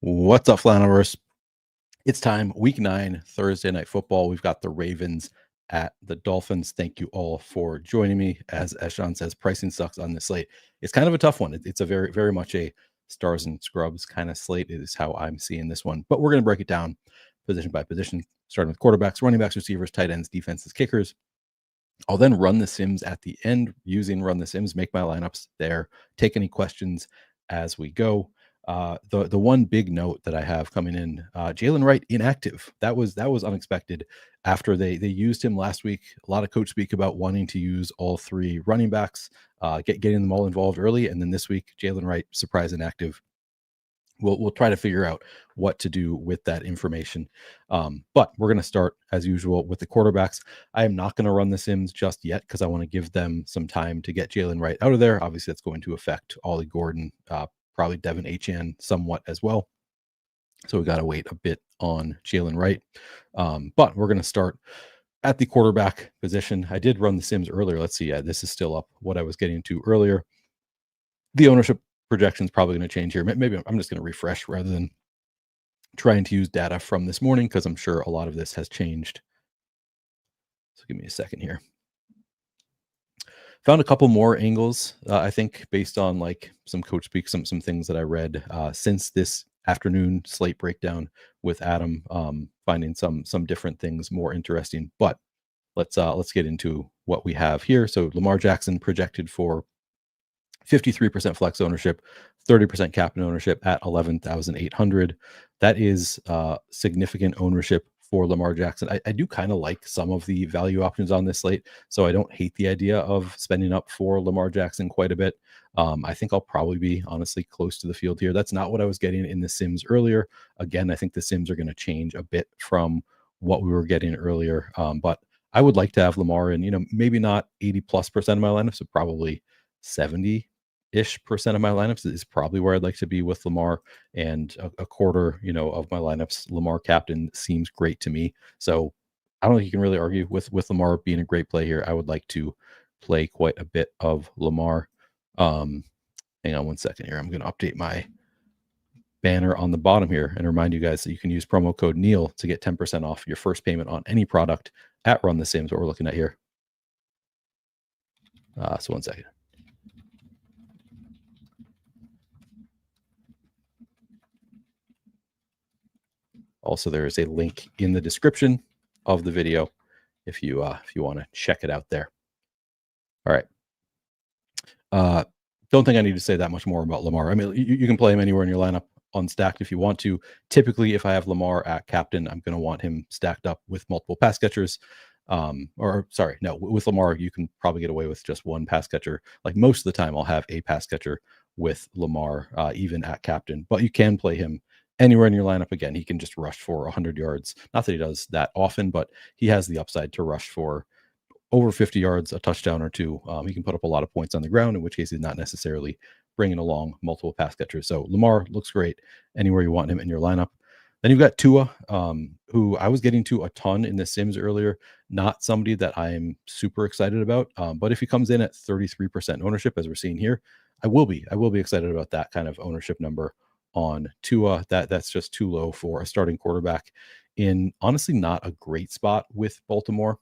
What's up, Flaniverse? It's time. Week 9, Thursday Night Football. We've got the Ravens at the Dolphins. Thank you all for joining me. As Sean says, pricing sucks on this slate. It's kind of a tough one. It's a very much a stars and scrubs kind of slate. It is how I'm seeing this one. But we're going to break it down position by position, starting with quarterbacks, running backs, receivers, tight ends, defenses, kickers. I'll then run the sims at the end using run the sims, make my lineups there, take any questions as we go. The one big note that I have coming in, Jalen Wright inactive. That was unexpected after they used him last week. A lot of coach speak about wanting to use all three running backs, getting them all involved early, and then this week Jalen Wright surprise inactive. We'll try to figure out what to do with that information. But we're going to start, as usual, with the quarterbacks. I am not going to run the sims just yet because I want to give them some time to get Jalen Wright out of there. Obviously, that's going to affect Ollie Gordon, probably Devin Achane somewhat as well. So we got to wait a bit on Jalen Wright. But we're going to start at the quarterback position. I did run the sims earlier. Let's see. This is still up what I was getting to earlier. The ownership projection is probably going to change here. Maybe I'm just going to refresh rather than trying to use data from this morning because I'm sure a lot of this has changed. So give me a second here. Found a couple more angles, I think, based on like some coach speak, some things that I read since this afternoon slate breakdown with Adam, finding some different things more interesting. But let's get into what we have here. So Lamar Jackson projected for 53% flex ownership, 30% captain ownership at 11,800. That is significant ownership for Lamar Jackson. I do kind of like some of the value options on this slate, so I don't hate the idea of spending up for Lamar Jackson quite a bit. I think I'll probably be honestly close to the field here. That's not what I was getting in the sims earlier. Again, I think the sims are going to change a bit from what we were getting earlier, but I would like to have Lamar in, maybe not 80+% of my lineup, so probably 70-ish% of my lineups is probably where I'd like to be with Lamar, and a quarter, of my lineups, Lamar captain seems great to me. So I don't think you can really argue with Lamar being a great play here. I would like to play quite a bit of Lamar. Hang on one second here. I'm going to update my banner on the bottom here and remind you guys that you can use promo code Neil to get 10% off your first payment on any product at Run the Sims, what we're looking at here. So one second. Also, there is a link in the description of the video if you want to check it out there. All right. Don't think I need to say that much more about Lamar. I mean, you can play him anywhere in your lineup unstacked if you want to. Typically, if I have Lamar at captain, I'm going to want him stacked up with multiple pass catchers. With Lamar, you can probably get away with just one pass catcher. Like most of the time, I'll have a pass catcher with Lamar, even at captain. But you can play him anywhere in your lineup. Again, he can just rush for 100 yards. Not that he does that often, but he has the upside to rush for over 50 yards, a touchdown or two. He can put up a lot of points on the ground, in which case he's not necessarily bringing along multiple pass catchers. So Lamar looks great anywhere you want him in your lineup. Then you've got Tua, who I was getting to a ton in the Sims earlier. Not somebody that I'm super excited about, but if he comes in at 33% ownership, as we're seeing here, I will be excited about that kind of ownership number on Tua. That's just too low for a starting quarterback in honestly not a great spot with Baltimore.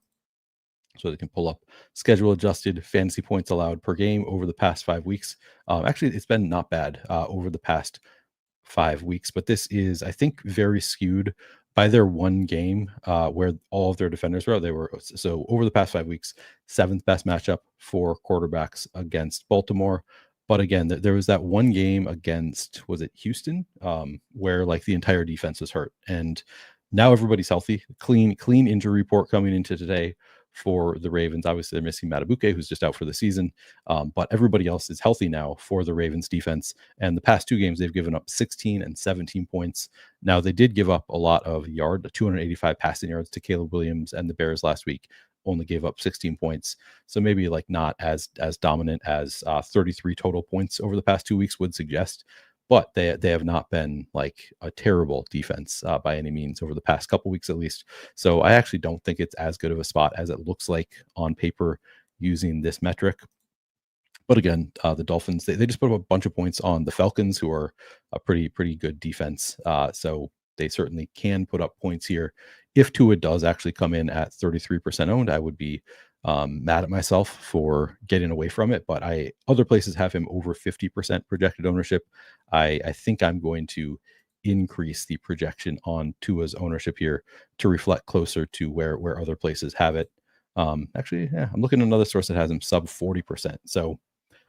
So they can pull up schedule adjusted fantasy points allowed per game over the past 5 weeks. Actually, it's been not bad over the past 5 weeks, but this is, I think, very skewed by their one game where all of their defenders were. So over the past 5 weeks, 7th best matchup for quarterbacks against Baltimore. But again, there was that one game against, was it Houston, where like the entire defense was hurt, and now everybody's healthy. Clean injury report coming into today for the Ravens. Obviously, they're missing Matabuke, who's just out for the season, but everybody else is healthy now for the Ravens defense. And the past 2 games, they've given up 16 and 17 points. Now, they did give up a lot of 285 passing yards to Caleb Williams and the Bears last week. Only gave up 16 points. So maybe like not as dominant as 33 total points over the past 2 weeks would suggest. But they have not been like a terrible defense by any means over the past couple weeks at least. So I actually don't think it's as good of a spot as it looks like on paper using this metric. But again, the Dolphins, they just put up a bunch of points on the Falcons, who are a pretty good defense. So they certainly can put up points here. If Tua does actually come in at 33% owned, I would be mad at myself for getting away from it. But other places have him over 50% projected ownership. I think I'm going to increase the projection on Tua's ownership here to reflect closer to where other places have it. Actually, yeah, I'm looking at another source that has him sub 40%. So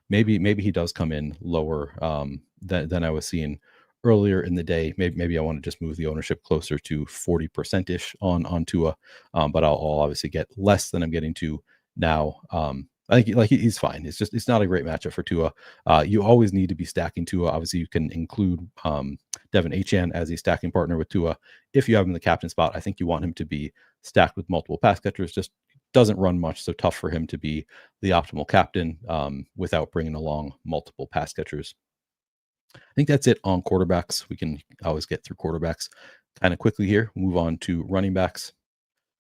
maybe he does come in lower than I was seeing earlier in the day. Maybe I want to just move the ownership closer to 40% ish on Tua, but I'll obviously get less than I'm getting to now. I think he's fine. It's not a great matchup for Tua. You always need to be stacking Tua. Obviously, you can include Devin Achane as a stacking partner with Tua if you have him in the captain spot. I think you want him to be stacked with multiple pass catchers. Just doesn't run much, so tough for him to be the optimal captain without bringing along multiple pass catchers. I think that's it on quarterbacks. We can always get through quarterbacks kind of quickly here. Move on to running backs.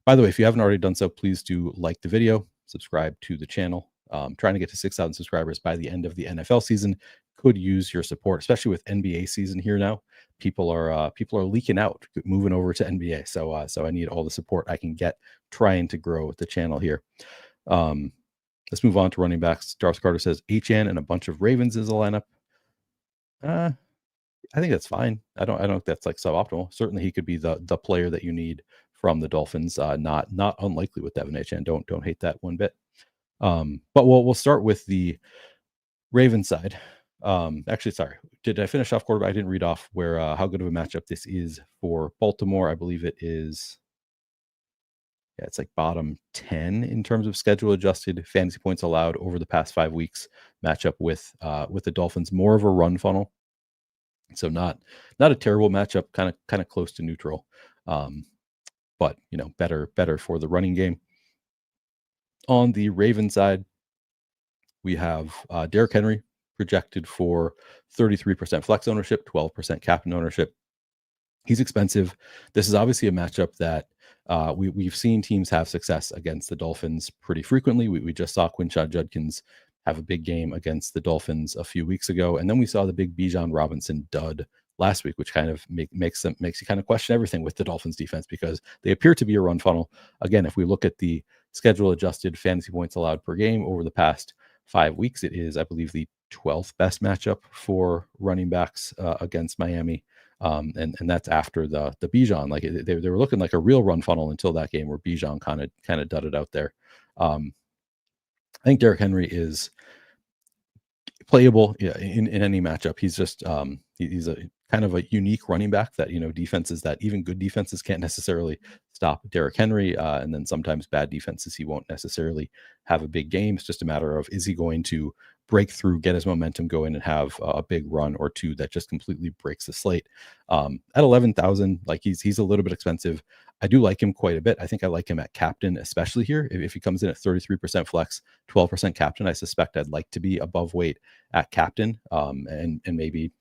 By the way, if you haven't already done so, please do like the video, subscribe to the channel. Trying to get to 6,000 subscribers by the end of the NFL season. Could use your support, especially with NBA season here now. People are leaking out, moving over to NBA. So I need all the support I can get trying to grow the channel here. Let's move on to running backs. Darth Carter says Achane and a bunch of Ravens is a lineup. I think that's fine. I don't think that's like suboptimal. Certainly he could be the player that you need from the Dolphins. Not unlikely with Devin Achane. Don't hate that one bit. But we'll start with the Ravens side. Actually, sorry. Did I finish off quarterback? I didn't read off where how good of a matchup this is for Baltimore. I believe it is. Yeah, it's like bottom 10 in terms of schedule adjusted fantasy points allowed over the past 5 weeks. Matchup with the Dolphins, more of a run funnel. So not a terrible matchup, kind of close to neutral. But better for the running game. On the Ravens side, we have Derrick Henry projected for 33% flex ownership, 12% captain ownership. He's expensive. This is obviously a matchup that we've seen teams have success against the Dolphins pretty frequently. We just saw Quinshon Judkins have a big game against the Dolphins a few weeks ago, and then we saw the big Bijan Robinson dud last week, which kind of makes you kind of question everything with the Dolphins defense, because they appear to be a run funnel. Again, if we look at the schedule adjusted fantasy points allowed per game over the past 5 weeks, it is, I believe, the 12th best matchup for running backs against Miami. And that's after the Bijan. Like they were looking like a real run funnel until that game where Bijan kind of dudded out there. I think Derrick Henry is playable in any matchup. He's just he's a kind of a unique running back that defenses, that even good defenses can't necessarily stop Derrick Henry, and then sometimes bad defenses he won't necessarily have a big game. It's just a matter of, is he going to break through, get his momentum going, and have a big run or two that just completely breaks the slate. At 11,000, like he's a little bit expensive. I do like him quite a bit. I think I like him at captain, especially here. If he comes in at 33% flex, 12% captain, I suspect I'd like to be above weight at captain, and maybe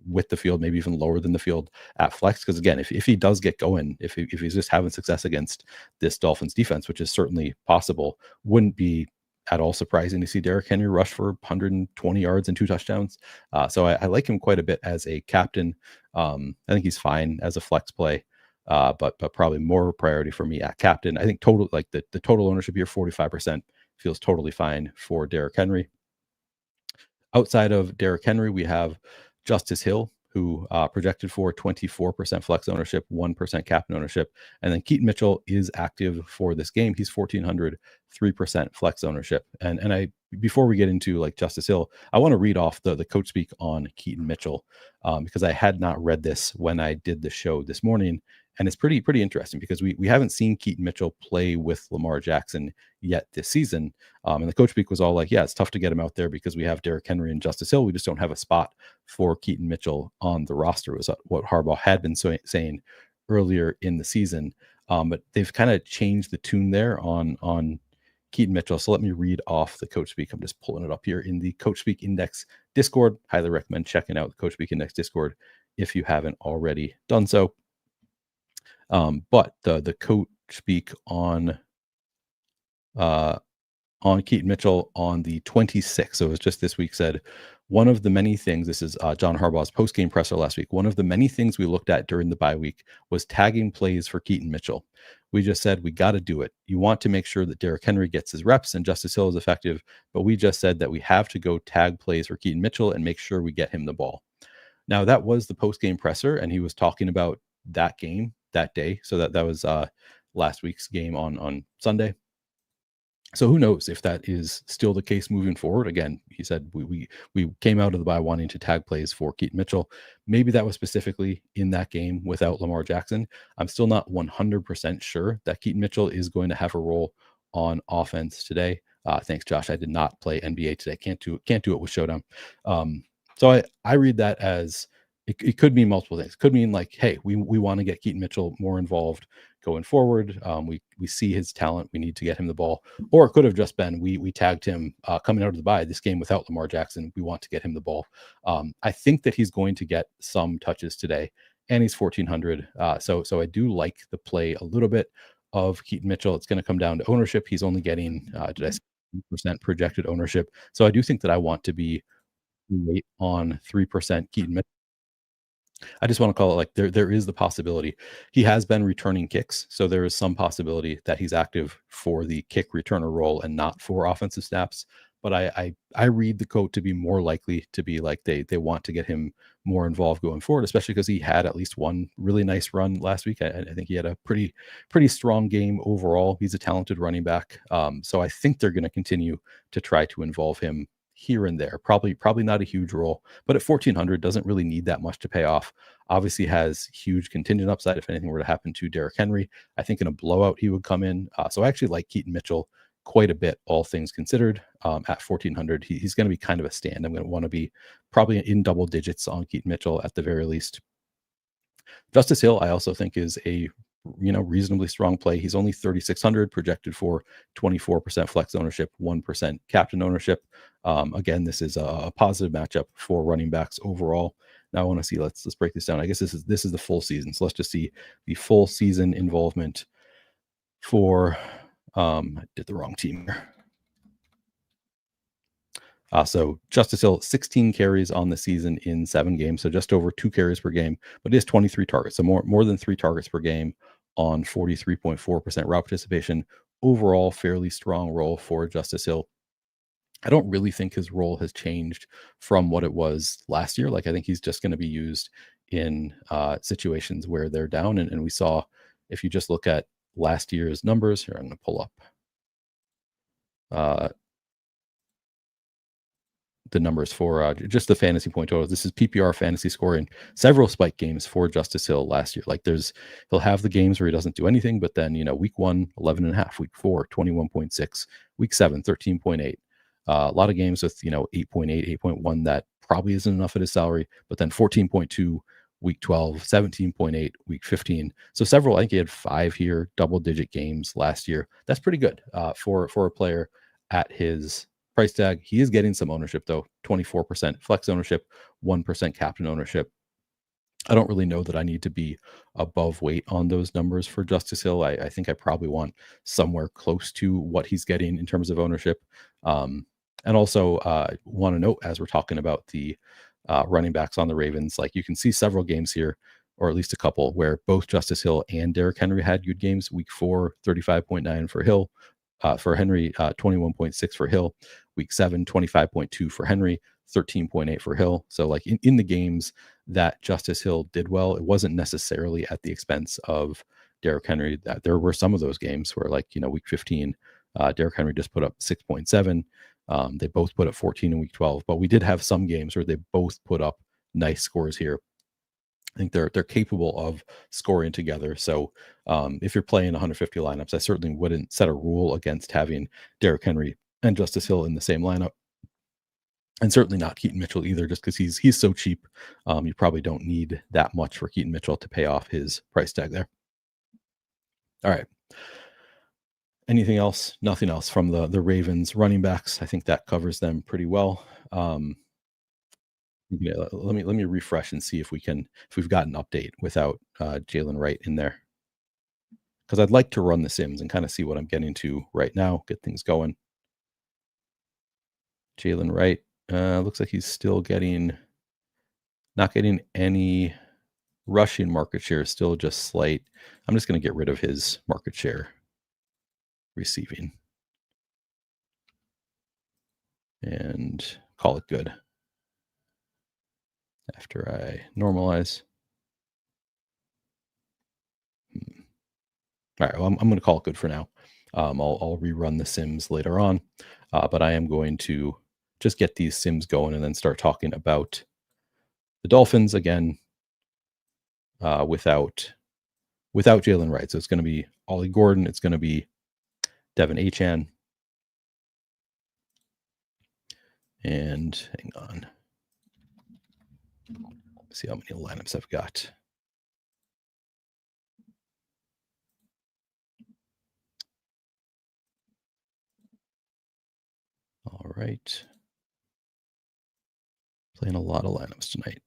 with the field, maybe even lower than the field at flex. Because again, if he does get going, if he's just having success against this Dolphins defense, which is certainly possible, wouldn't be at all surprising to see Derrick Henry rush for 120 yards and 2 touchdowns. So I like him quite a bit as a captain. I think he's fine as a flex play, but probably more priority for me at captain. I think total, like the total ownership here, 45% feels totally fine for Derrick Henry. Outside of Derrick Henry, we have Justice Hill, who projected for 24% flex ownership, 1% captain ownership. And then Keaton Mitchell is active for this game. He's 1,400, 3% flex ownership. And I, before we get into like Justice Hill, I want to read off the coach speak on Keaton Mitchell, because I had not read this when I did the show this morning. And it's pretty interesting because we haven't seen Keaton Mitchell play with Lamar Jackson yet this season. And the coach speak was all like, yeah, it's tough to get him out there because we have Derrick Henry and Justice Hill. We just don't have a spot for Keaton Mitchell on the roster, was what Harbaugh had been saying earlier in the season. But they've kind of changed the tune there on Keaton Mitchell. So let me read off the coach speak. I'm just pulling it up here in the Coach Speak Index Discord. Highly recommend checking out the Coach Speak Index Discord if you haven't already done so. But the coach speak on on Keaton Mitchell on the 26th. So it was just this week, said, one of the many things, this is John Harbaugh's post-game presser last week, one of the many things we looked at during the bye week was tagging plays for Keaton Mitchell. We just said, we got to do it. You want to make sure that Derrick Henry gets his reps and Justice Hill is effective, but we just said that we have to go tag plays for Keaton Mitchell and make sure we get him the ball. Now, that was the post-game presser, and he was talking about that game that day. So that was last week's game on Sunday. So who knows if that is still the case moving forward. Again, he said we came out of the bye wanting to tag plays for Keaton Mitchell. Maybe that was specifically in that game without Lamar Jackson. I'm still not 100% sure that Keaton Mitchell is going to have a role on offense today. Thanks, Josh. I did not play NBA today. Can't do it with Showdown. So I read that as it could mean multiple things. It could mean like, hey, we want to get Keaton Mitchell more involved going forward. We see his talent. We need to get him the ball. Or it could have just been we tagged him coming out of the bye this game without Lamar Jackson. We want to get him the ball. I think that he's going to get some touches today, and he's 1,400. So I do like the play a little bit of Keaton Mitchell. It's going to come down to ownership. He's only getting did I say 3% projected ownership. So I do think that I want to be wait on 3% Keaton Mitchell. I just want to call it like there is the possibility he has been returning kicks, so there is some possibility that he's active for the kick returner role and not for offensive snaps. But I read the quote to be more likely to be like they want to get him more involved going forward, especially because he had at least one really nice run last week. I think he had a pretty strong game overall. He's a talented running back, so I think they're going to continue to try to involve him here and there. Probably not a huge role, but at 1,400 doesn't really need that much to pay off. Obviously has huge contingent upside if anything were to happen to Derrick Henry. I think in a blowout he would come in. So I actually like Keaton Mitchell quite a bit, all things considered. At 1,400, he's going to be kind of a stand. I'm going to want to be probably in double digits on Keaton Mitchell at the very least. Justice Hill, I also think is a reasonably strong play. He's only 3,600 projected for 24% flex ownership, 1% captain ownership. Again, this is a positive matchup for running backs overall. Now I want to see, let's break this down. I guess this is the full season. So let's just see the full season involvement for I did the wrong team here. So Justice Hill, 16 carries on the season in 7 games, so just over 2 carries per game, but it is 23 targets, so more than 3 targets per game on 43.4% route participation. Overall, fairly strong role for Justice Hill. I don't really think his role has changed from what it was last year. Like I think he's just going to be used in situations where they're down, and we saw, if you just look at last year's numbers here, I'm going to pull up the numbers for just the fantasy point totals. This is PPR fantasy scoring. Several spike games for Justice Hill last year. Like he'll have the games where he doesn't do anything, but then, week 1, 11.5, week 4, 21.6, week 7, 13.8. A lot of games with, 8.8, 8.1, that probably isn't enough at his salary, but then 14.2, week 12, 17.8, week 15. So several, I think he had 5 here, double digit games last year. That's pretty good for a player at his price tag. He is getting some ownership though, 24% flex ownership, 1% captain ownership. I don't really know that I need to be above weight on those numbers for Justice Hill. I think I probably want somewhere close to what he's getting in terms of ownership. And also want to note, as we're talking about the running backs on the Ravens, like you can see several games here, or at least a couple, where both Justice Hill and Derrick Henry had good games. Week 4, 35.9 for Hill. For Henry, 21.6 for Hill. Week 7, 25.2 for Henry, 13.8 for Hill. So like in the games that Justice Hill did well, it wasn't necessarily at the expense of Derrick Henry. There were some of those games where, like, week 15, Derrick Henry just put up 6.7. They both put up 14 in week 12, but we did have some games where they both put up nice scores here. I think they're capable of scoring together. So if you're playing 150 lineups, I certainly wouldn't set a rule against having Derrick Henry and Justice Hill in the same lineup, and certainly not Keaton Mitchell either, just because he's so cheap. You probably don't need that much for Keaton Mitchell to pay off his price tag there. All right. Anything else? Nothing else from the Ravens running backs. I think that covers them pretty well. Yeah, let me refresh and see if we've got an update without Jalen Wright in there, because I'd like to run the Sims and kind of see what I'm getting to right now, get things going. Jalen Wright looks like he's still not getting any rushing market share, still just slight. I'm just going to get rid of his market share receiving and call it good after I normalize. All right, well, I'm going to call it good for now. I'll rerun the sims later on, but I am going to just get these sims going and then start talking about the Dolphins again without Jalen Wright. So it's going to be Ollie Gordon. It's going to be Devin Achane. And hang on. Let's see how many lineups I've got. All right. Playing a lot of lineups tonight.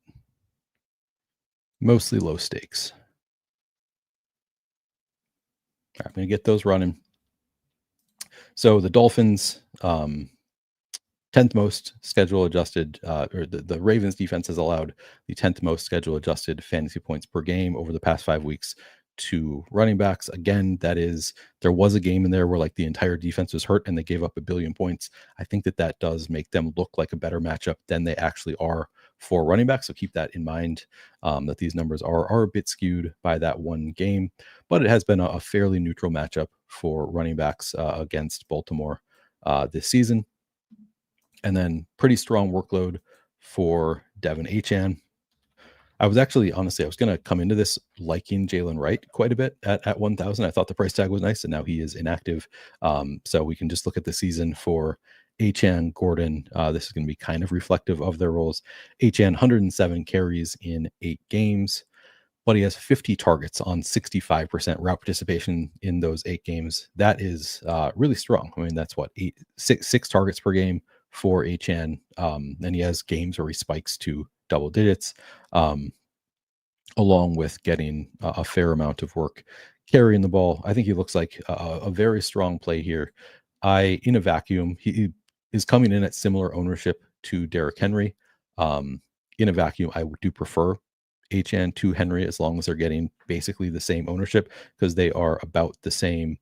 Mostly low stakes. All right, I'm going to get those running. So the Dolphins, 10th most schedule adjusted, or the Ravens defense has allowed the 10th most schedule adjusted fantasy points per game over the past 5 weeks to running backs. Again, there was a game in there where like the entire defense was hurt and they gave up 1 billion points. I think that does make them look like a better matchup than they actually are for running backs. So keep that in mind, that these numbers are a bit skewed by that one game, but it has been a fairly neutral matchup for running backs against Baltimore this season. And then pretty strong workload for Devin Achane. I was going to come into this liking Jalen Wright quite a bit at 1,000. I thought the price tag was nice, and now he is inactive. So we can just look at the season for Achane, Gordon. This is going to be kind of reflective of their roles. Achane, 107 carries in 8 games, but he has 50 targets on 65% route participation in those 8 games. That is really strong. I mean, that's six targets per game for Achane. And he has games where he spikes to double digits, along with getting a fair amount of work carrying the ball. I think he looks like a very strong play here. In a vacuum, he is coming in at similar ownership to Derrick Henry. In a vacuum, I do prefer Achane to Henry as long as they're getting basically the same ownership, because they are about the same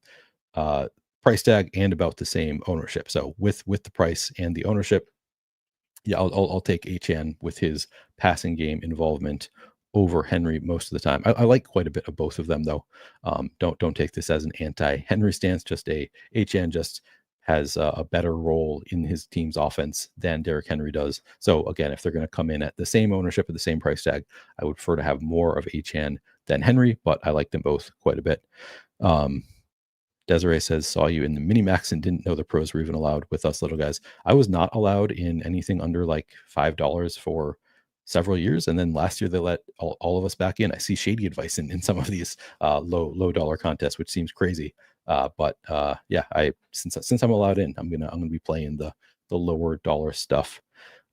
price tag and about the same ownership. So with the price and the ownership, yeah, I'll take Achane with his passing game involvement over Henry most of the time. I like quite a bit of both of them, though. Don't take this as an anti-Henry stance. Just Achane just has a better role in his team's offense than Derrick Henry does. So again, if they're going to come in at the same ownership at the same price tag, I would prefer to have more of Achane than Henry, but I like them both quite a bit. Desiree says, saw you in the mini max and didn't know the pros were even allowed with us little guys. I was not allowed in anything under like $5 for several years, and then last year they let all of us back in. I see shady advice in some of these low dollar contests, which seems crazy. But yeah, since I'm allowed in, I'm gonna be playing the lower dollar stuff.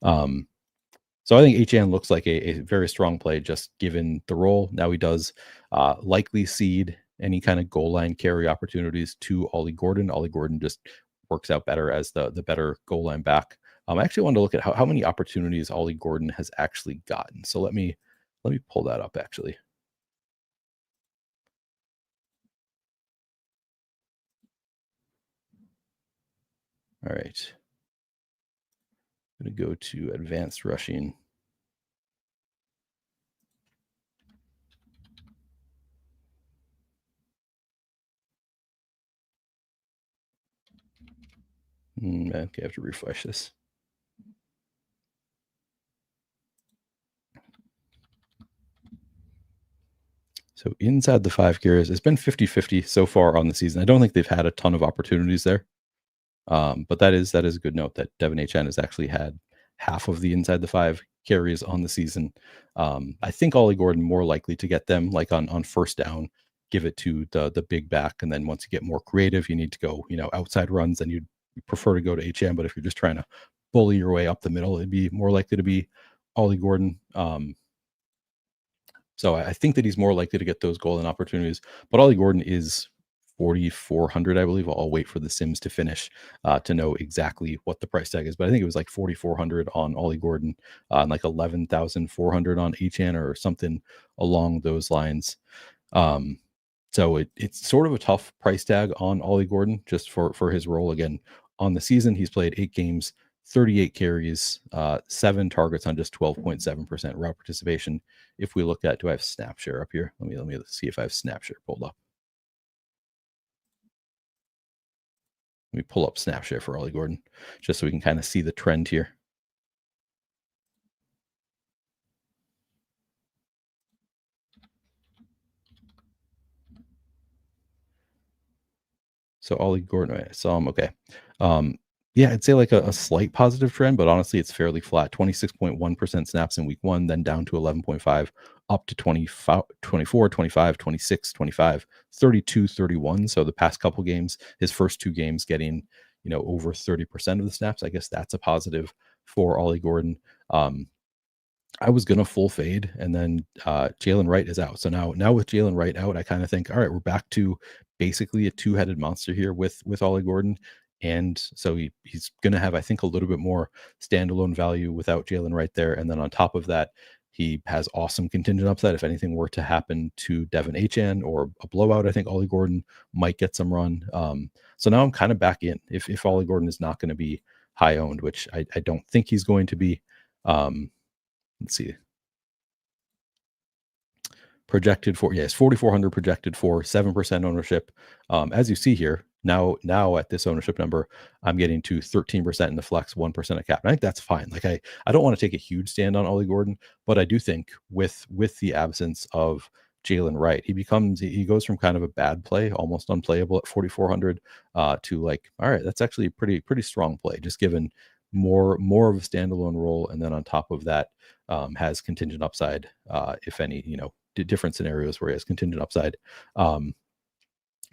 So I think Achane looks like a very strong play, just given the role. Now he does likely cede any kind of goal line carry opportunities to Ollie Gordon. Ollie Gordon just works out better as the better goal line back. I actually wanted to look at how many opportunities Ollie Gordon has actually gotten. So let me pull that up actually. All right. I'm going to go to advanced rushing. Okay, I have to refresh this. So inside the 5 carries, it's been 50-50 so far on the season. I don't think they've had a ton of opportunities there. But that is a good note that Devin Achane has actually had half of the inside the 5 carries on the season. I think Ollie Gordon more likely to get them like on first down, give it to the big back, and then once you get more creative, you need to go outside runs, and you'd prefer to go to Achane. But if you're just trying to bully your way up the middle, it'd be more likely to be Ollie Gordon. So I think that he's more likely to get those golden opportunities. But Ollie Gordon is 4,400, I believe. I'll wait for the Sims to finish to know exactly what the price tag is. But I think it was like 4,400 on Ollie Gordon, and like 11,400 on Achan or something along those lines. So it's sort of a tough price tag on Ollie Gordon just for his role. Again, on the season, he's played 8 games, 38 carries, 7 targets on just 12.7% route participation. If we look at, do I have snap share up here? Let me see if I have snap share pulled up. Let me pull up snap share for Ollie Gordon just so we can kind of see the trend here. So Ollie Gordon, I saw him. Okay. Yeah, I'd say like a slight positive trend, but honestly, it's fairly flat. 26.1% snaps in week 1, then down to 11.5, up to 25, 24, 25, 26, 25, 32, 31. So the past couple games, his first 2 games getting, over 30% of the snaps. I guess that's a positive for Ollie Gordon. I was gonna full fade, and then Jalen Wright is out. So now with Jalen Wright out, I kind of think, all right, we're back to basically a 2-headed monster here with Ollie Gordon, and so he's gonna have, I think, a little bit more standalone value without Jalen Wright there, and then on top of that, he has awesome contingent upside. If anything were to happen to Devin Achan or a blowout, I think Ollie Gordon might get some run. So now I'm kind of back in. If Ollie Gordon is not going to be high owned, which I don't think he's going to be. Let's see. Projected for, yes, 4,400 projected for 7% ownership. As you see here, now at this ownership number, I'm getting to 13% in the flex, 1% of cap. And I think that's fine. Like I don't want to take a huge stand on Ollie Gordon, but I do think with the absence of Jalen Wright, he goes from kind of a bad play, almost unplayable at 4,400, to like, all right, that's actually pretty strong play, just given more of a standalone role, and then on top of that, has contingent upside, if any, different scenarios where he has contingent upside.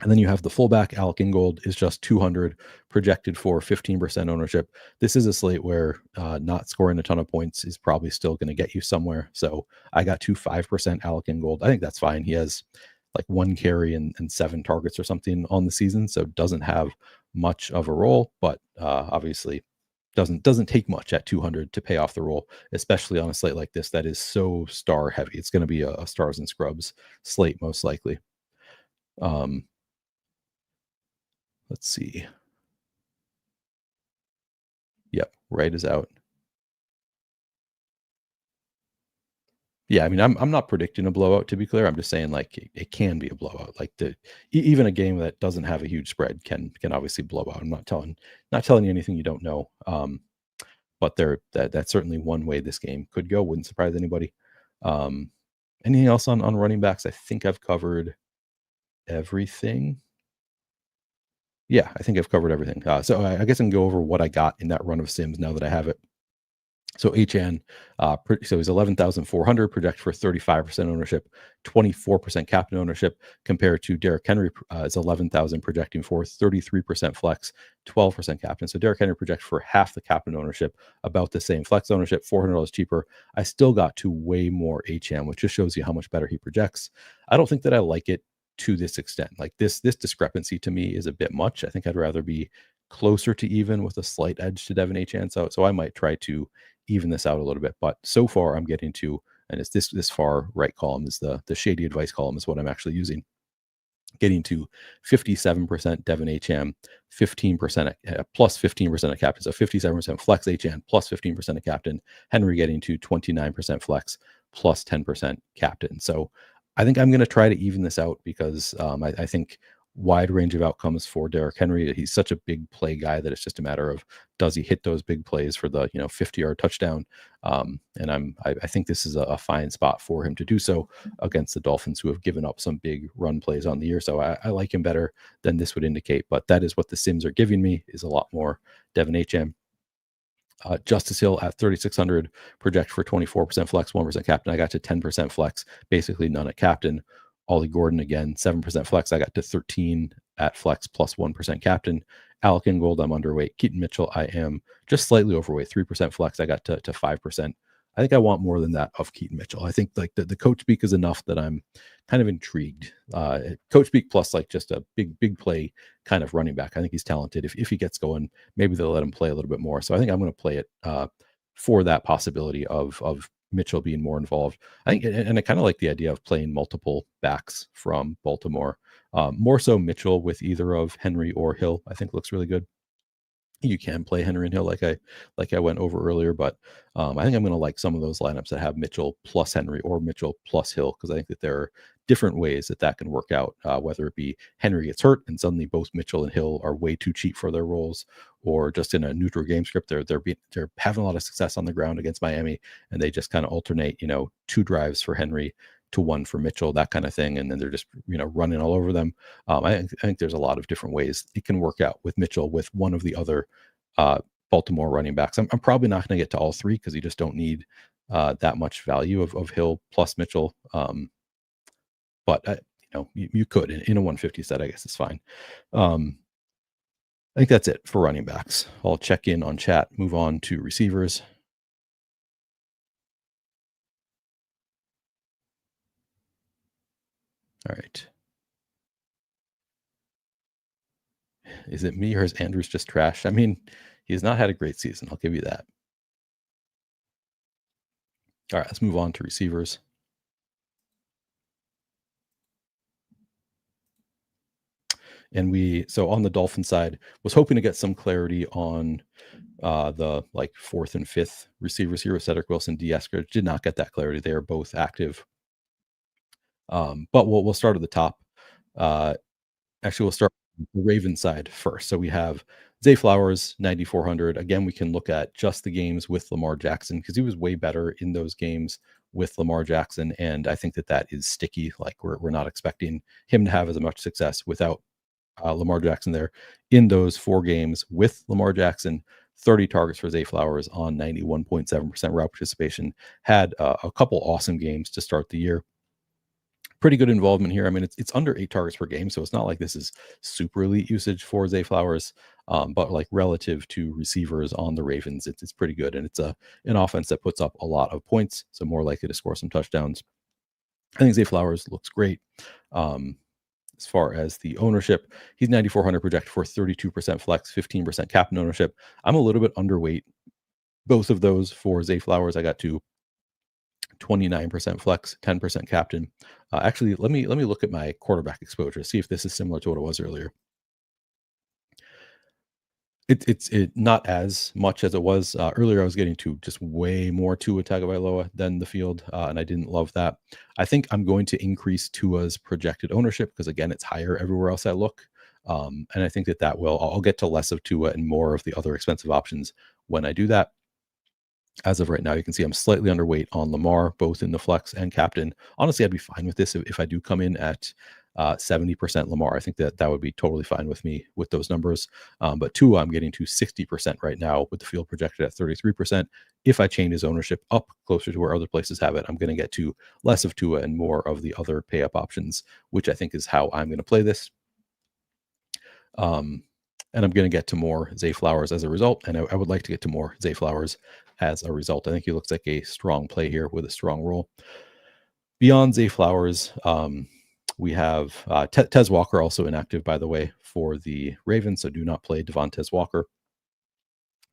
And then you have the fullback, Alec Ingold, is just 200, projected for 15% ownership. This is a slate where not scoring a ton of points is probably still going to get you somewhere. So I got to 5% Alec Ingold. I think that's fine. He has like 1 carry and 7 targets or something on the season, so doesn't have much of a role, but obviously doesn't take much at 200 to pay off the role, especially on a slate like this that is so star heavy. It's going to be a stars and scrubs slate most likely. Let's see. Yep, Wright is out. Yeah, I mean, I'm not predicting a blowout, to be clear. I'm just saying like it can be a blowout. Like even a game that doesn't have a huge spread can obviously blow out. I'm not telling you anything you don't know. But that's certainly one way this game could go. Wouldn't surprise anybody. Anything else on running backs? I think I've covered everything. Yeah, I think I've covered everything. So I guess I can go over what I got in that run of Sims now that I have it. So Achan, so he's 11,400, project for 35% ownership, 24% captain ownership, compared to Derrick Henry is 11,000, projecting for 33% flex, 12% captain. So Derrick Henry projects for half the captain ownership, about the same flex ownership, $400 cheaper. I still got to way more Achan, which just shows you how much better he projects. I don't think that I like it to this extent. Like this discrepancy to me is a bit much. I think I'd rather be closer to even with a slight edge to Devin Achan. So I might try to even this out a little bit, but so far I'm getting to, and it's this far right column is the shady advice column is what I'm actually using, getting to 57% Devin Achan, 15% plus 15% of captain. So 57% flex Achan plus 15% of captain. Henry getting to 29% flex plus 10% captain. So I think I'm going to try to even this out because I think wide range of outcomes for Derrick Henry. He's such a big play guy that it's just a matter of does he hit those big plays for the 50-yard touchdown. And I think this is a fine spot for him to do so against the Dolphins, who have given up some big run plays on the year. So I like him better than this would indicate. But that is what the Sims are giving me, is a lot more Devin Achan. Justice Hill at 3,600, project for 24% flex, 1% captain. I got to 10% flex, basically none at captain. Ollie Gordon, again, 7% flex. I got to 13 at flex plus 1% captain. Alec Ingold, I'm underweight. Keaton Mitchell, I am just slightly overweight, 3% flex. I got to 5% I think I want more than that of Keaton Mitchell. I think like the coach speak is enough that I'm kind of intrigued. Coach speak plus like just a big play kind of running back. I think he's talented. If he gets going, maybe they'll let him play a little bit more. So I think I'm going to play it for that possibility of Mitchell being more involved. I think, and I kind of like the idea of playing multiple backs from Baltimore. More so Mitchell with either of Henry or Hill. I think looks really good. You can play Henry and Hill like I went over earlier, but I think I'm going to like some of those lineups that have Mitchell plus Henry or Mitchell plus Hill because I think that there are different ways that can work out. Whether it be Henry gets hurt and suddenly both Mitchell and Hill are way too cheap for their roles, or just in a neutral game script, they're having a lot of success on the ground against Miami, and they just kind of alternate, 2 drives for Henry to 1 for Mitchell, that kind of thing, and then they're just running all over them. I think there's a lot of different ways it can work out with Mitchell with one of the other Baltimore running backs. I'm probably not going to get to all 3 because you just don't need that much value of Hill plus Mitchell. But you could in a 150 set, I guess it's fine. I think that's it for running backs. I'll check in on chat, move on to receivers. All right. Is it me or is Andrews just trash? I mean, he's not had a great season. I'll give you that. All right, let's move on to receivers. And so on the Dolphin side, was hoping to get some clarity on the like 4th and 5th receivers here with Cedric Wilson, D. Esker. Did not get that clarity. They are both active. But we'll start at the top. Actually, we'll start with the Ravens side first. So we have Zay Flowers, 9,400. Again, we can look at just the games with Lamar Jackson because he was way better in those games with Lamar Jackson. And I think that is sticky. Like we're not expecting him to have as much success without Lamar Jackson there. In those 4 games with Lamar Jackson, 30 targets for Zay Flowers on 91.7% route participation. Had a couple awesome games to start the year. Pretty good involvement here. I mean, it's under 8 targets per game, so it's not like this is super elite usage for Zay Flowers, but like relative to receivers on the Ravens, it's pretty good, and it's an offense that puts up a lot of points, so more likely to score some touchdowns. I think Zay Flowers looks great. As far as the ownership, he's 9,400 projected for 32% flex, 15% captain ownership. I'm a little bit underweight both of those for Zay Flowers. I got to 29% flex, 10% captain. Actually, let me look at my quarterback exposure, see if this is similar to what it was earlier. It's not as much as it was earlier. I was getting to just way more Tua Tagovailoa than the field, and I didn't love that. I think I'm going to increase Tua's projected ownership because again, it's higher everywhere else I look, and I think that will. I'll get to less of Tua and more of the other expensive options when I do that. As of right now, you can see I'm slightly underweight on Lamar, both in the flex and captain. Honestly, I'd be fine with this if I do come in at 70% Lamar. I think that would be totally fine with me with those numbers. But Tua, I'm getting to 60% right now with the field projected at 33%. If I change his ownership up closer to where other places have it, I'm going to get to less of Tua and more of the other pay up options, which I think is how I'm going to play this. And I'm going to get to more Zay Flowers as a result. And I would like to get to more Zay Flowers as a result. I think he looks like a strong play here with a strong role. Beyond Zay Flowers, we have Tez Walker, also inactive, by the way, for the Ravens. So do not play Devontae Walker.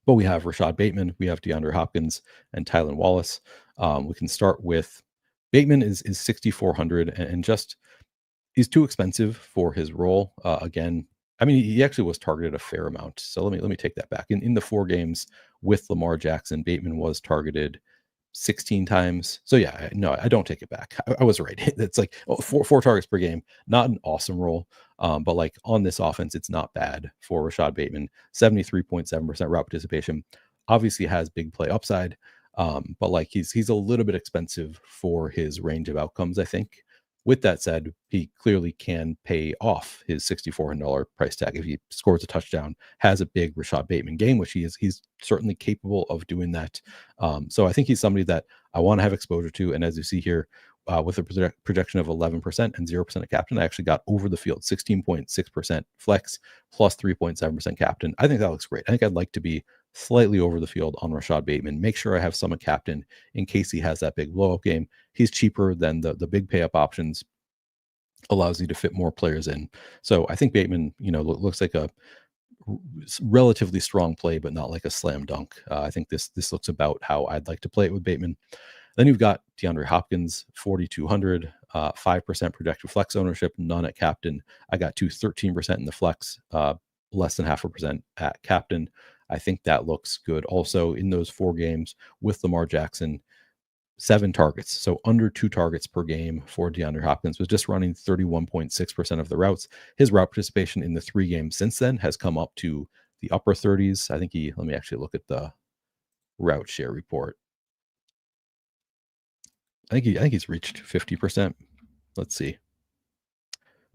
But we have Rashad Bateman, we have DeAndre Hopkins, and Tylan Wallace. We can start with Bateman is 6,400 and just he's too expensive for his role. Again, I mean, he actually was targeted a fair amount. So let me take that back. In the 4 games with Lamar Jackson, Bateman was targeted 16 times. So yeah, no, I don't take it back. I was right. It's like four targets per game, not an awesome role. But like on this offense, it's not bad for Rashad Bateman. 73.7% route participation. Obviously has big play upside. But like he's a little bit expensive for his range of outcomes, I think. With that said, he clearly can pay off his $6,400 price tag if he scores a touchdown, has a big Rashad Bateman game, which he's certainly capable of doing that. So I think he's somebody that I want to have exposure to. And as you see here, with a projection of 11% and 0% of captain, I actually got over the field 16.6% flex plus 3.7% captain. I think that looks great. I think I'd like to be slightly over the field on Rashad Bateman. Make sure I have some at captain in case he has that big blow up game. He's cheaper than the big pay up options, allows you to fit more players in. So I think Bateman, looks like a relatively strong play, but not like a slam dunk. I think this looks about how I'd like to play it with Bateman. Then you've got DeAndre Hopkins, 4,200, 5% projected flex ownership, none at captain. I got 13% in the flex, less than 0.5% at captain. I think that looks good. Also, in those 4 games with Lamar Jackson, 7 targets, so under 2 targets per game for DeAndre Hopkins, was just running 31.6% of the routes. His route participation in the 3 games since then has come up to the upper 30s. I think let me actually look at the route share report. I think he's reached 50%. Let's see.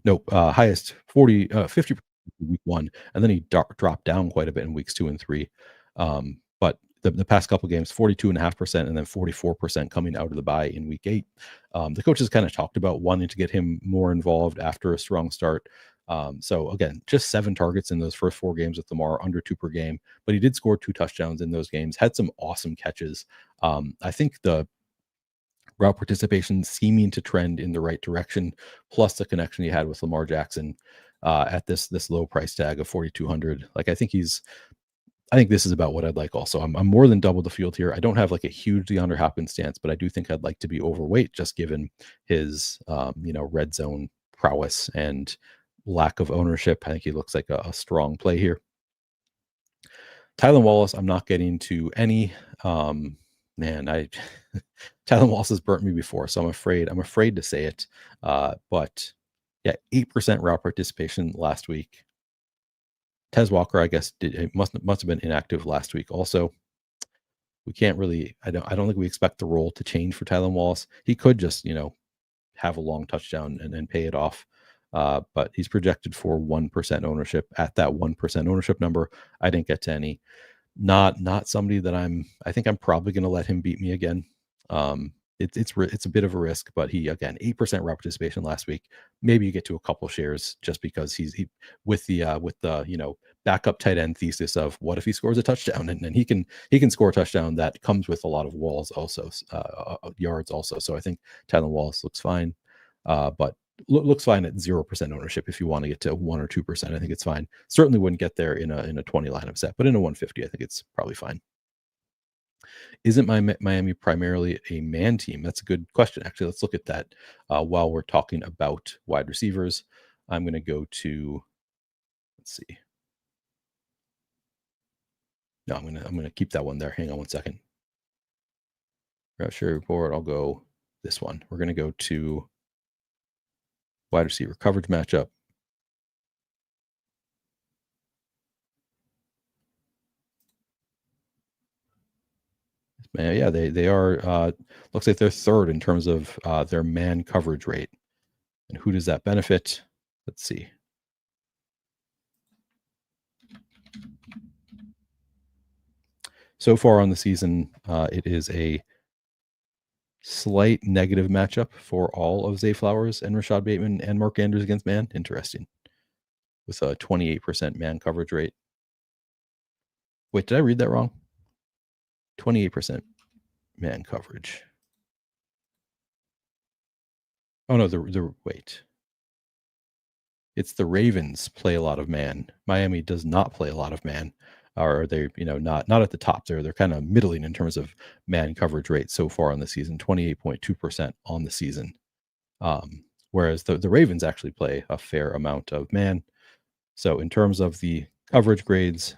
Nope, highest 50% week 1, and then he dropped down quite a bit in weeks 2 and 3. But the past couple games, 42.5%, and then 44% coming out of the bye in week 8. The coaches kind of talked about wanting to get him more involved after a strong start. So again, just 7 targets in those first 4 games with Lamar, under 2 per game, but he did score 2 touchdowns in those games, had some awesome catches. I think the route participation seeming to trend in the right direction, plus the connection he had with Lamar Jackson at this low price tag of 4,200. Like I think this is about what I'd like. Also, I'm more than double the field here. I don't have like a huge DeAndre Hopkins stance, but I do think I'd like to be overweight, just given his red zone prowess and lack of ownership. I think he looks like a strong play here. Tylan Wallace, I'm not getting to any. Tylan Wallace has burnt me before, so I'm afraid to say it. But yeah, 8% route participation last week. Tez Walker, I guess, must have been inactive last week. Also, we can't really. I don't think we expect the role to change for Tylan Wallace. He could just have a long touchdown and then pay it off. But he's projected for 1% ownership. At that 1% ownership number, I didn't get to any. Not somebody that I think I'm probably going to let him beat me again. It's a bit of a risk, but he, again, 8% route participation last week. Maybe you get to a couple shares just because he with the backup tight end thesis of what if he scores a touchdown, and he can score a touchdown that comes with a lot of walls also, yards also. So I think Tylan Wallace looks fine, but looks fine at 0% ownership. If you want to get to 1 or 2%, I think it's fine. Certainly wouldn't get there in a 20 lineup set, but in a 150, I think it's probably fine. Isn't Miami primarily a man team? That's a good question. Actually, let's look at that while we're talking about wide receivers. I'm going to go to, let's see. No, I'm going to keep that one there. Hang on one second. Route share report. I'll go this one. We're going to go to wide receiver coverage matchup. Yeah, they are. Looks like they're 3rd in terms of their man coverage rate. And who does that benefit? Let's see. So far on the season, it is a slight negative matchup for all of Zay Flowers and Rashad Bateman and Mark Andrews against man. Interesting. With a 28% man coverage rate. Wait, did I read that wrong? 28% man coverage. Oh no, wait. It's the Ravens play a lot of man. Miami does not play a lot of man. Or they, not at the top. They're kind of middling in terms of man coverage rate so far on the season, 28.2% on the season. Whereas the Ravens actually play a fair amount of man. So in terms of the coverage grades,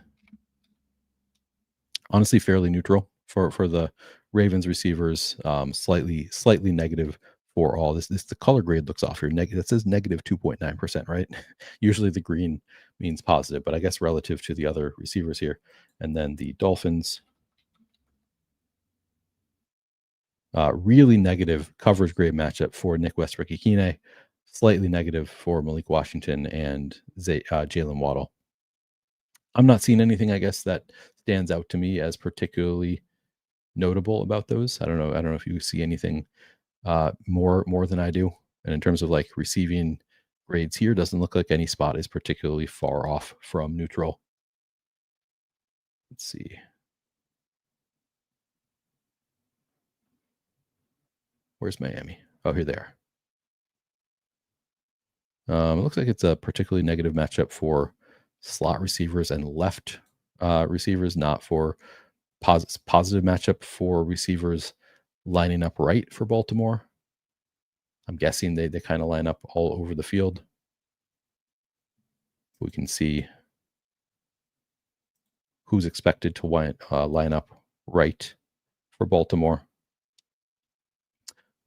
honestly, fairly neutral for the Ravens receivers, slightly negative for all. The color grade looks off here. That says negative 2.9%, right? Usually the green means positive, but I guess relative to the other receivers here. And then the Dolphins, really negative coverage grade matchup for Nick Westbrook-Ikhine, slightly negative for Malik Washington and Jalen Waddle. I'm not seeing anything, I guess, that stands out to me as particularly notable about those. I don't know if you see anything more than I do. And in terms of like receiving grades here, doesn't look like any spot is particularly far off from neutral. Let's see. Where's Miami? Oh, here they are. It looks like it's a particularly negative matchup for slot receivers and left receivers, not for positive matchup for receivers lining up right for Baltimore. I'm guessing they kind of line up all over the field. We can see who's expected to line up right for Baltimore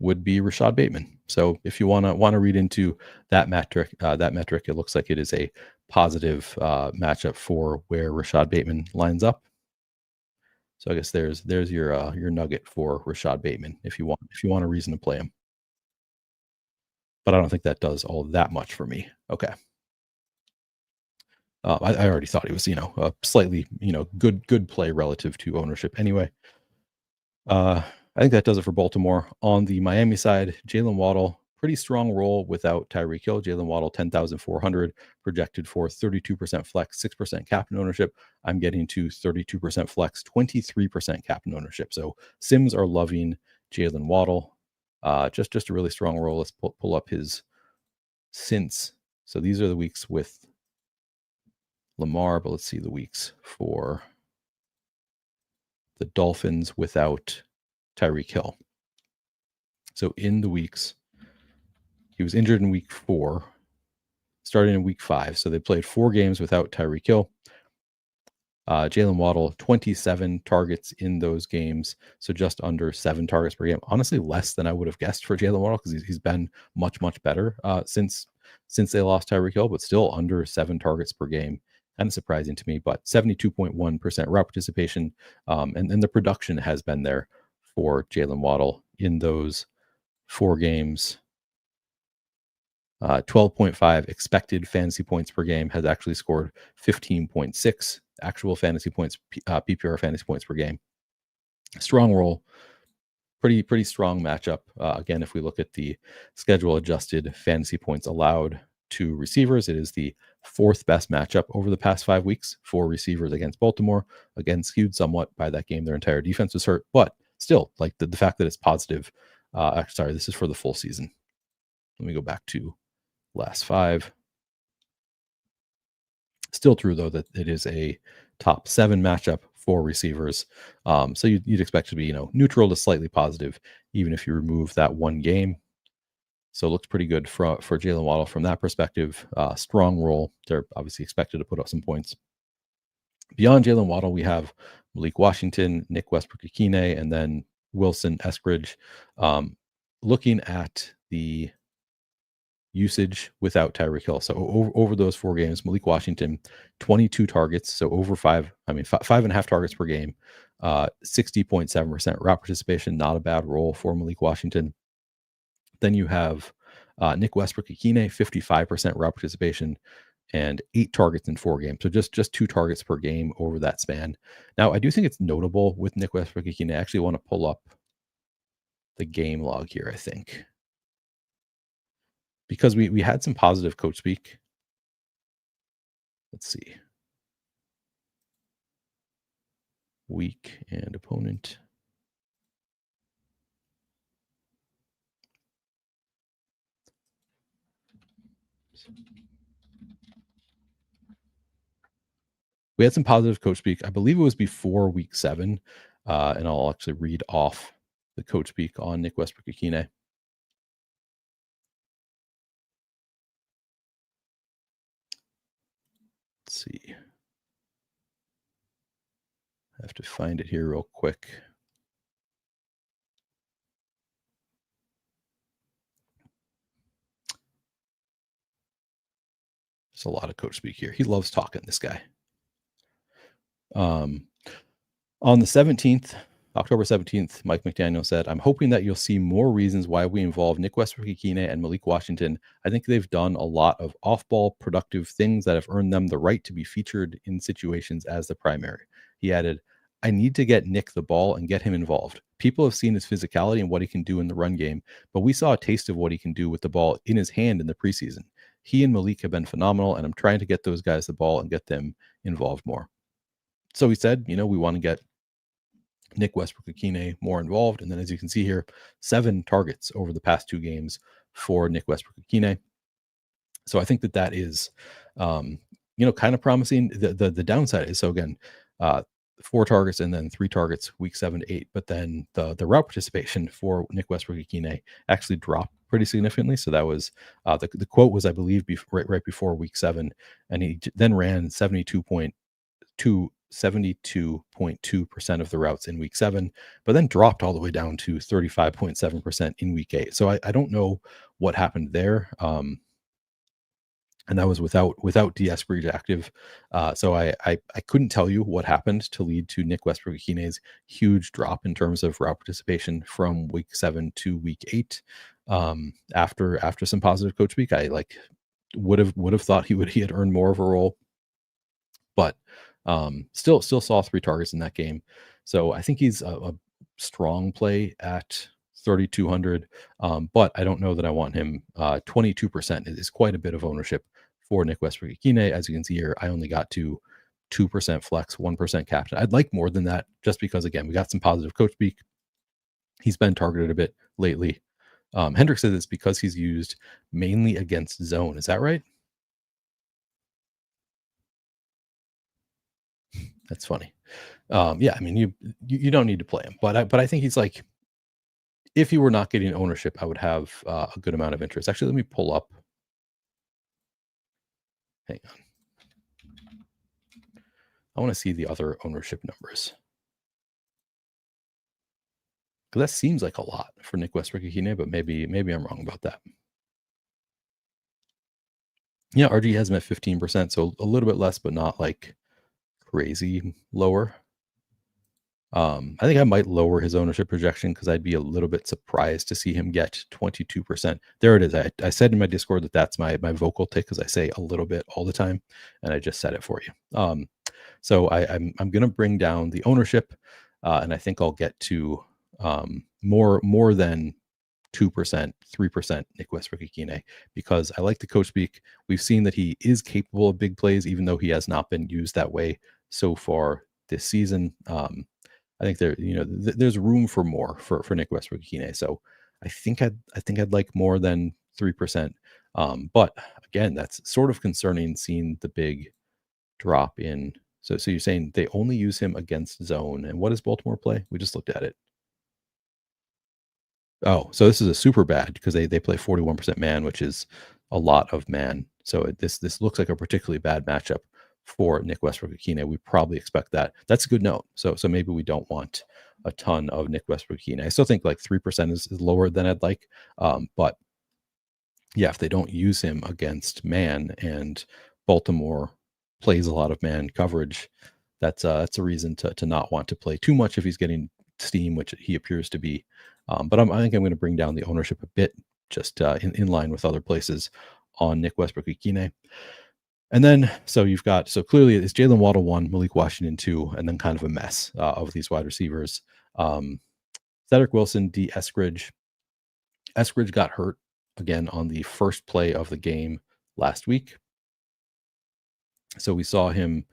would be Rashad Bateman. So if you want to read into that metric, it looks like it is a positive matchup for where Rashad Bateman lines up. So I guess there's your nugget for Rashad Bateman if you want a reason to play him. But I don't think that does all that much for me. Okay. I already thought he was, a slightly, good play relative to ownership anyway. I think that does it for Baltimore. On the Miami side, Jalen Waddle, pretty strong role without Tyreek Hill. Jalen Waddle, 10,400, projected for 32% flex, 6% captain ownership. I'm getting to 32% flex, 23% captain ownership. So Sims are loving Jalen Waddle. Just a really strong role. Let's pull up his since. So these are the weeks with Lamar, but let's see the weeks for the Dolphins without Tyreek Hill. So in the weeks, he was injured in week 4, starting in week 5. So they played 4 games without Tyreek Hill. Jalen Waddle, 27 targets in those games. So just under 7 targets per game. Honestly, less than I would have guessed for Jalen Waddle because he's been much better since they lost Tyreek Hill, but still under 7 targets per game. Kind of surprising to me, but 72.1% route participation. And the production has been there for Jalen Waddle in those 4 games. 12.5 expected fantasy points per game, has actually scored 15.6 actual fantasy points, PPR fantasy points per game. Strong role, pretty strong matchup. Again, if we look at the schedule adjusted fantasy points allowed to receivers, it is the 4th best matchup over the past 5 weeks for receivers against Baltimore. Again, skewed somewhat by that game. Their entire defense was hurt, but still, like the fact that it's positive. Sorry, this is for the full season. Let me go back to last 5. Still true, though, that it is a top 7 matchup for receivers. So you'd expect to be, neutral to slightly positive, even if you remove that one game. So it looks pretty good for Jalen Waddle from that perspective. Strong role. They're obviously expected to put up some points. Beyond Jalen Waddle, we have Malik Washington, Nick Westbrook-Ikine, and then Wilson Eskridge. Looking at the usage without Tyreek Hill. So over those 4 games, Malik Washington, 22 targets. So over 5.5 targets per game, 60.7% route participation. Not a bad role for Malik Washington. Then you have Nick Westbrook-Ikine, 55% route participation and 8 targets in 4 games. So just 2 targets per game over that span. Now, I do think it's notable with Nick Westbrook-Ikine. I actually want to pull up the game log here, I think, because we had some positive coach speak. Let's see. Week and opponent. We had some positive coach speak. I believe it was before week 7. And I'll actually read off the coach speak on Nick Westbrook-Ikine. Let's see. I have to find it here real quick. There's a lot of coach speak here. He loves talking, this guy. On the 17th, October 17th, Mike McDaniel said, "I'm hoping that you'll see more reasons why we involve Nick Westbrook-Ikine and Malik Washington. I think they've done a lot of off-ball productive things that have earned them the right to be featured in situations as the primary." He added, "I need to get Nick the ball and get him involved. People have seen his physicality and what he can do in the run game, but we saw a taste of what he can do with the ball in his hand in the preseason. He and Malik have been phenomenal, and I'm trying to get those guys the ball and get them involved more." So he said, we want to get Nick Westbrook-Ikhine more involved. And then as you can see here, 7 targets over the past 2 games for Nick Westbrook-Ikhine. So I think that is, kind of promising. The downside is, so again, 4 targets and then 3 targets week 7 to 8, but then the route participation for Nick Westbrook-Ikhine actually dropped pretty significantly. So that was the quote was, I believe, right before week 7, and he then ran 72.2% of the routes in week 7, but then dropped all the way down to 35.7% in week 8. So I don't know what happened there. And that was without DS Breach active. So I couldn't tell you what happened to lead to Nick Westbrook-Ikhine's huge drop in terms of route participation from week 7 to week 8. After some positive coach speak, I would have thought he had earned more of a role, but still saw 3 targets in that game. So I think he's a strong play at 3,200, but I don't know that I want him. 22% is quite a bit of ownership for Nick Westbrook-Ikhine. As you can see here, I only got to 2% flex, 1% captain. I'd like more than that, just because, again, we got some positive coach speak. He's been targeted a bit lately. Hendrick says it's because he's used mainly against zone. Is that right? That's funny. Yeah, I mean, you don't need to play him, but I think he's like, if he were not getting ownership, I would have a good amount of interest. Actually, let me pull up. Hang on. I want to see the other ownership numbers, because that seems like a lot for Nick Westbrook-Ikhine, but maybe I'm wrong about that. Yeah, RG has him at 15%, so a little bit less, but not like crazy lower. I think I might lower his ownership projection, because I'd be a little bit surprised to see him get 22%. There it is. I said in my Discord that's my vocal tick, because I say a little bit all the time, and I just said it for you. So I'm going to bring down the ownership, and I think I'll get to more than 2%, 3% Nick Westbrook-Ikhine, because I like the coach speak. We've seen that he is capable of big plays, even though he has not been used that way so far this season. I think there's room for more for Nick Westbrook-Ikhine. So I think I'd like more than 3%. But again, that's sort of concerning, seeing the big drop in. So you're saying they only use him against zone. And what does Baltimore play? We just looked at it. Oh, so this is a super bad, because they play 41% man, which is a lot of man. So this looks like a particularly bad matchup for Nick Westbrook-Ikhine. We probably expect that. That's a good note. So maybe we don't want a ton of Nick Westbrook-Ikhine. I still think like 3% is lower than I'd like. But yeah, if they don't use him against man and Baltimore plays a lot of man coverage, that's a reason to not want to play too much if he's getting steam, which he appears to be. But I think I'm going to bring down the ownership a bit, just in line with other places on Nick Westbrook-Ikhine. And then, so clearly it's Jalen Waddle 1, Malik Washington 2, and then kind of a mess of these wide receivers. Cedric Wilson, D. Eskridge. Eskridge got hurt again on the first play of the game last week. So we saw him.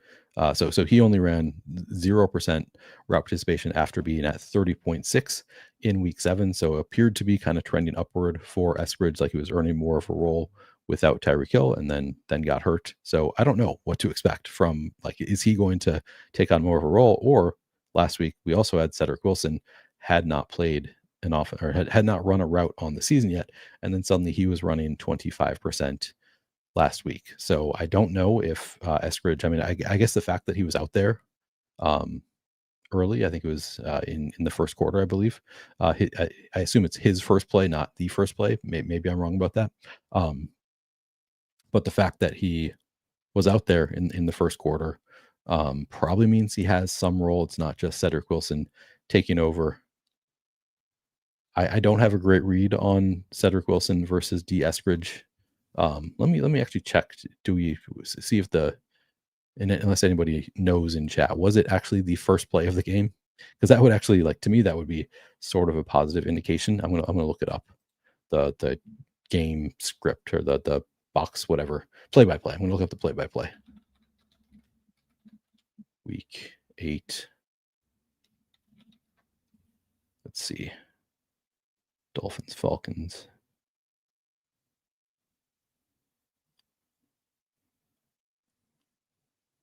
So he only ran 0% route participation after being at 30.6 in week 7. So appeared to be kind of trending upward for Eskridge, like he was earning more of a role without Tyreek Hill, and then got hurt. So I don't know what to expect from, like, is he going to take on more of a role? Or last week we also had Cedric Wilson had not played an offense, or had not run a route on the season yet, and then suddenly he was running 25% last week. So I don't know if Eskridge, I mean, I guess the fact that he was out there early, I think it was in the first quarter, I believe. I assume it's his first play, not the first play. Maybe I'm wrong about that. But the fact that he was out there in the first quarter probably means he has some role. It's not just Cedric Wilson taking over. I don't have a great read on Cedric Wilson versus D. Eskridge. Let me actually check. Do we see if unless anybody knows in chat, was it actually the first play of the game? Because that would actually, like, to me, that would be sort of a positive indication. I'm gonna look it up. The game script, or the box, whatever, play-by-play. I'm gonna look up the play-by-play. Week 8 Let's see. Dolphins, Falcons.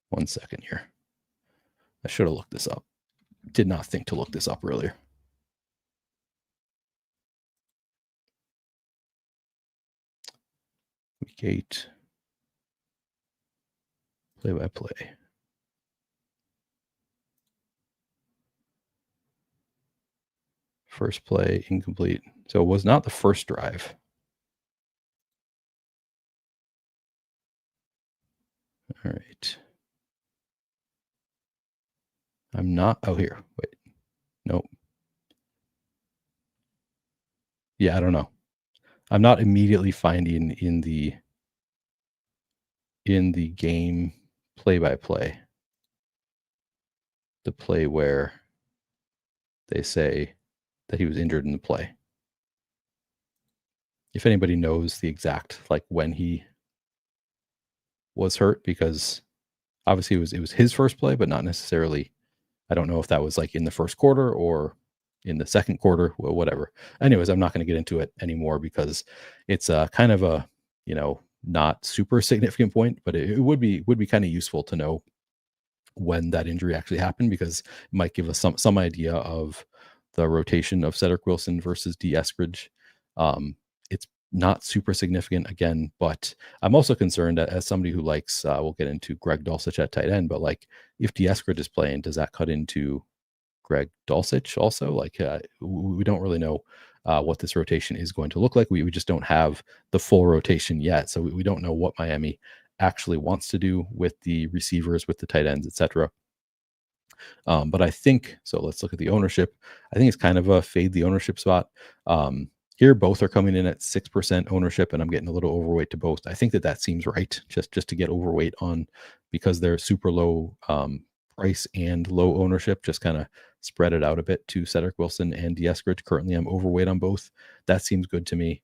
One second here. I should have looked this up. Did not think to look this up earlier. Week 8. Play-by-play. First play, incomplete. So it was not the first drive. All right. I'm not. Oh, here. Wait. Nope. Yeah, I don't know. I'm not immediately finding in the game play-by-play the play where they say that he was injured in the play. If anybody knows the exact like when he was hurt, because obviously it was his first play, but not necessarily. I don't know if that was like in the first quarter or in the second quarter, or whatever. Anyways, I'm not going to get into it anymore because it's kind of a, not super significant point, but it would be kind of useful to know when that injury actually happened, because it might give us some idea of the rotation of Cedric Wilson versus D. Eskridge. It's not super significant again, but I'm also concerned as somebody who likes, we'll get into Greg Dulcich at tight end, but like if D. Eskridge is playing, does that cut into Greg Dulcich also? Like we don't really know what this rotation is going to look like. We just don't have the full rotation yet. So we don't know what Miami actually wants to do with the receivers, with the tight ends, etc. But I think, so let's look at the ownership. I think it's kind of a fade the ownership spot. Here, both are coming in at 6% ownership, and I'm getting a little overweight to both. I think that seems right, just to get overweight on, because they're super low price and low ownership, just kind of spread it out a bit to Cedric Wilson and D. Eskridge. Currently, I'm overweight on both. That seems good to me.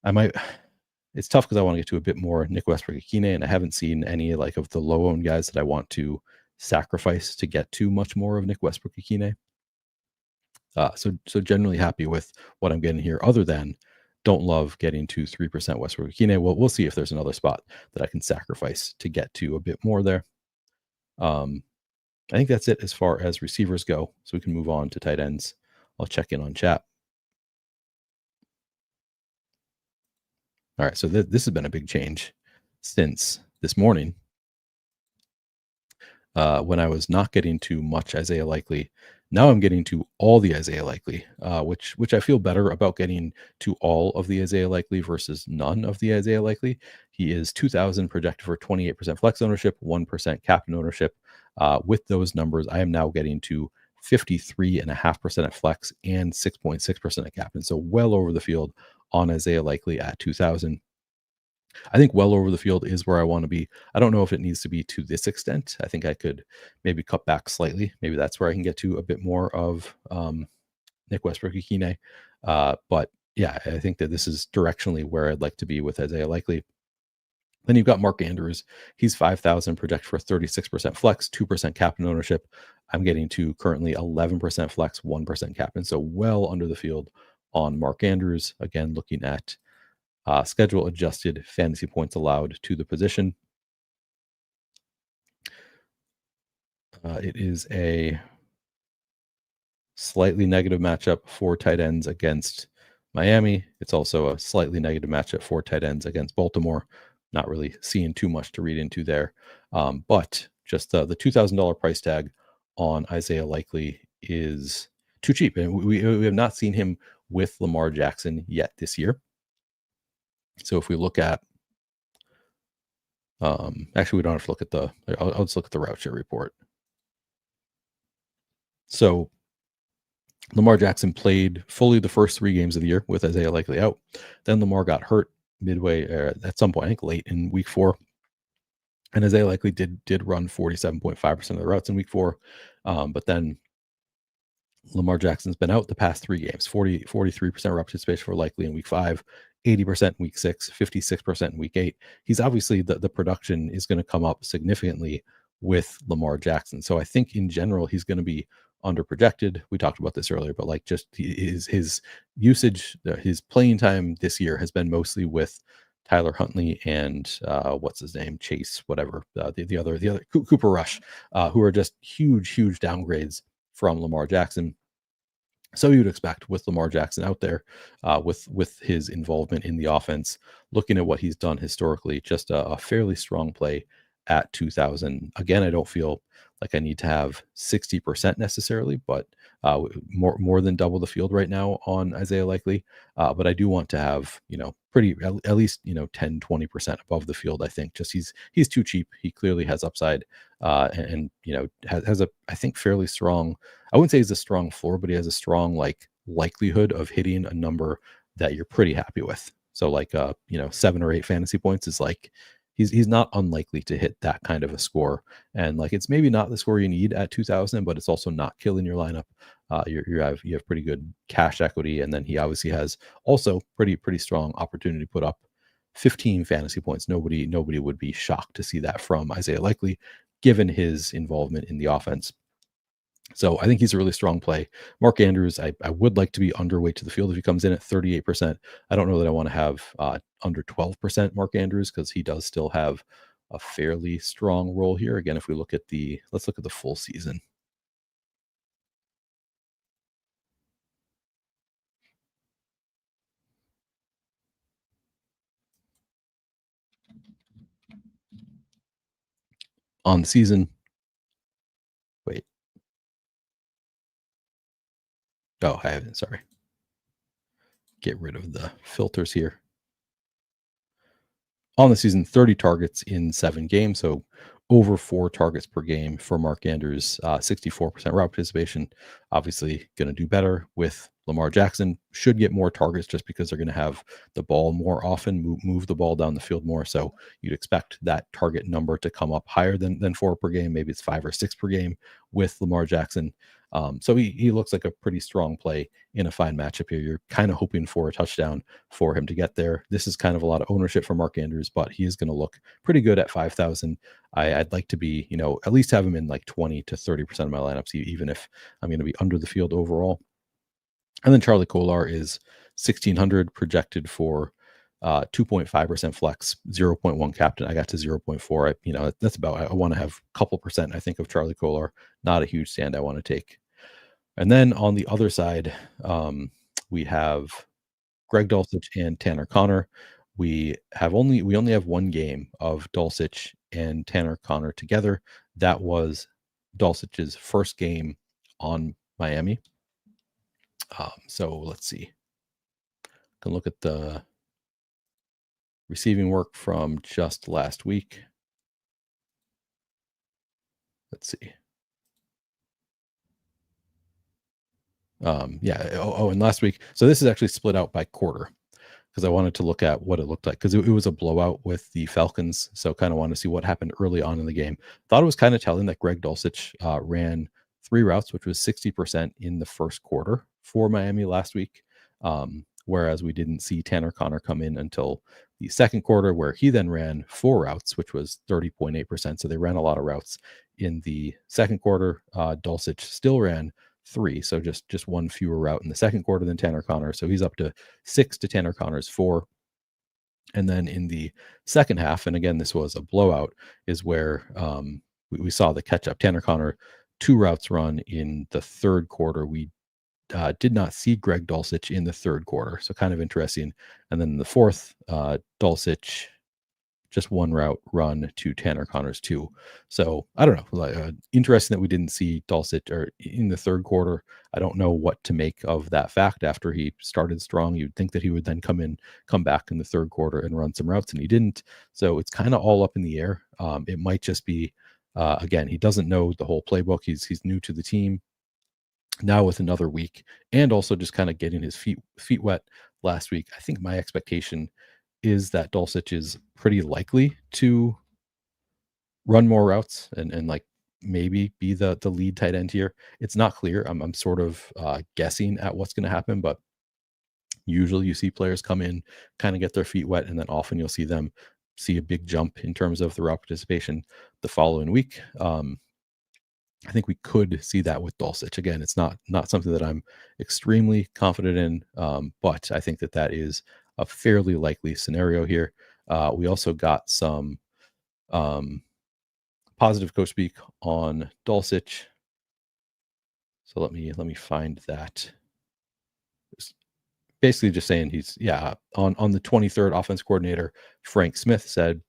It's tough because I want to get to a bit more Nick Westbrook-Ikhine, and I haven't seen any like of the low owned guys that I want to sacrifice to get to much more of Nick Westbrook-Ikhine. So generally happy with what I'm getting here, other than don't love getting to 3% Westbrook-Ikhine. Well, we'll see if there's another spot that I can sacrifice to get to a bit more there. I think that's it as far as receivers go. So we can move on to tight ends. I'll check in on chat. All right, so this has been a big change since this morning, when I was not getting to much Isaiah Likely. Now I'm getting to all the Isaiah Likely, which I feel better about getting to all of the Isaiah Likely versus none of the Isaiah Likely. He is 2,000 projected for 28% flex ownership, 1% captain ownership. With those numbers, I am now getting to 53.5% at flex and 6.6% at captain. So well over the field on Isaiah Likely at 2,000. I think well over the field is where I want to be. I don't know if it needs to be to this extent. I think I could maybe cut back slightly. Maybe that's where I can get to a bit more of Nick Westbrook-Ikhine. But yeah, I think that this is directionally where I'd like to be with Isaiah Likely. Then you've got Mark Andrews. He's 5,000 projected for 36% flex, 2% captain ownership. I'm getting to currently 11% flex, 1% captain. So well under the field on Mark Andrews. Again, looking at schedule adjusted fantasy points allowed to the position. It is a slightly negative matchup for tight ends against Miami. It's also a slightly negative matchup for tight ends against Baltimore. Not really seeing too much to read into there. But just the $2,000 price tag on Isaiah Likely is too cheap. And we have not seen him with Lamar Jackson yet this year. So if we look at, actually, we don't have to look at I'll just look at the route share report. So Lamar Jackson played fully the first 3 games of the year with Isaiah Likely out. Then Lamar got hurt midway at some point, I think late in week 4. And Isaiah Likely did run 47.5% of the routes in week 4. But then Lamar Jackson's been out the past 3 games, 43% route participation for Likely in week 5, 80% in week 6, 56% in week 8. He's obviously the production is going to come up significantly with Lamar Jackson. So I think in general, he's going to be under projected. We talked about this earlier, but like just his usage, his playing time this year has been mostly with Tyler Huntley and what's his name, Chase, whatever, the other Cooper Rush, who are just huge downgrades from Lamar Jackson. So you'd expect with Lamar Jackson out there, with his involvement in the offense, looking at what he's done historically, just a fairly strong play at 2,000. Again, I don't feel like I need to have 60% necessarily, but more than double the field right now on Isaiah Likely. But I do want to have, pretty at least 10-20% above the field. I think just he's too cheap. He clearly has upside, and has a, I think, fairly strong, I wouldn't say he's a strong floor, but he has a strong likelihood of hitting a number that you're pretty happy with. So 7 or 8 fantasy points is like he's not unlikely to hit that kind of a score. And like it's maybe not the score you need at 2,000, but it's also not killing your lineup. You have pretty good cash equity, and then he obviously has also pretty strong opportunity to put up 15 fantasy points. Nobody would be shocked to see that from Isaiah Likely, given his involvement in the offense. So I think he's a really strong play. Mark Andrews, I would like to be underweight to the field if he comes in at 38%. I don't know that I want to have under 12% Mark Andrews, because he does still have a fairly strong role here. Again, if we let's look at the full season. On the season, wait. Oh, I haven't. Sorry. Get rid of the filters here. On the season, 30 targets in 7 games, so over 4 targets per game for Mark Andrews, 64% route participation. Obviously, going to do better with Lamar Jackson. Should get more targets just because they're going to have the ball more often, move the ball down the field more. So you'd expect that target number to come up higher than 4 per game. Maybe it's 5 or 6 per game with Lamar Jackson. So he looks like a pretty strong play in a fine matchup here. You're kind of hoping for a touchdown for him to get there. This is kind of a lot of ownership for Mark Andrews, but he is going to look pretty good at 5,000. I'd like to be, at least have him in like 20 to 30% of my lineups, even if I'm going to be under the field overall. And then Charlie Kolar is 1,600 projected for 2.5% flex, 0.1 captain. I got to 0.4. That's about, I want to have a couple percent, I think, of Charlie Kolar. Not a huge stand I want to take. And then on the other side, we have Greg Dulcich and Tanner Connor. We only have one game of Dulcich and Tanner Connor together. That was Dulcich's first game on Miami. So let's see. Can look at the receiving work from just last week. Let's see. And last week. So this is actually split out by quarter, because I wanted to look at what it looked like, because it was a blowout with the Falcons. So kind of wanted to see what happened early on in the game. Thought it was kind of telling that Greg Dulcich ran 3 routes, which was 60% in the first quarter for Miami last week. Whereas we didn't see Tanner Connor come in until the second quarter, where he then ran 4 routes, which was 30.8%. So they ran a lot of routes in the second quarter. Dulcich still ran 3, so just one fewer route in the second quarter than Tanner Connor. So he's up to 6 to Tanner Connor's 4. And then in the second half, and again, this was a blowout, is where we saw the catch up. Tanner Connor, 2 routes run in the third quarter. We did not see Greg Dulcich in the third quarter, so kind of interesting. And then in the fourth, Dulcich, just 1 route run to Tanner Connor's 2. So I don't know. Interesting that we didn't see Dulcich or in the third quarter. I don't know what to make of that fact. After he started strong, you'd think that he would then come back in the third quarter and run some routes, and he didn't. So it's kind of all up in the air. It might just be, again, he doesn't know the whole playbook. He's new to the team now with another week, and also just kind of getting his feet wet last week. I think my expectation is that Dulcich is pretty likely to run more routes and like maybe be the lead tight end here. It's not clear. I'm sort of guessing at what's going to happen, but usually you see players come in, kind of get their feet wet, and then often you'll see them see a big jump in terms of the route participation the following week. I think we could see that with Dulcich. Again, it's not something that I'm extremely confident in, but I think that is a fairly likely scenario here. We also got some um, positive coach speak on Dulcich. So let me find that. It's basically just saying he's on the 23rd offense coordinator, Frank Smith said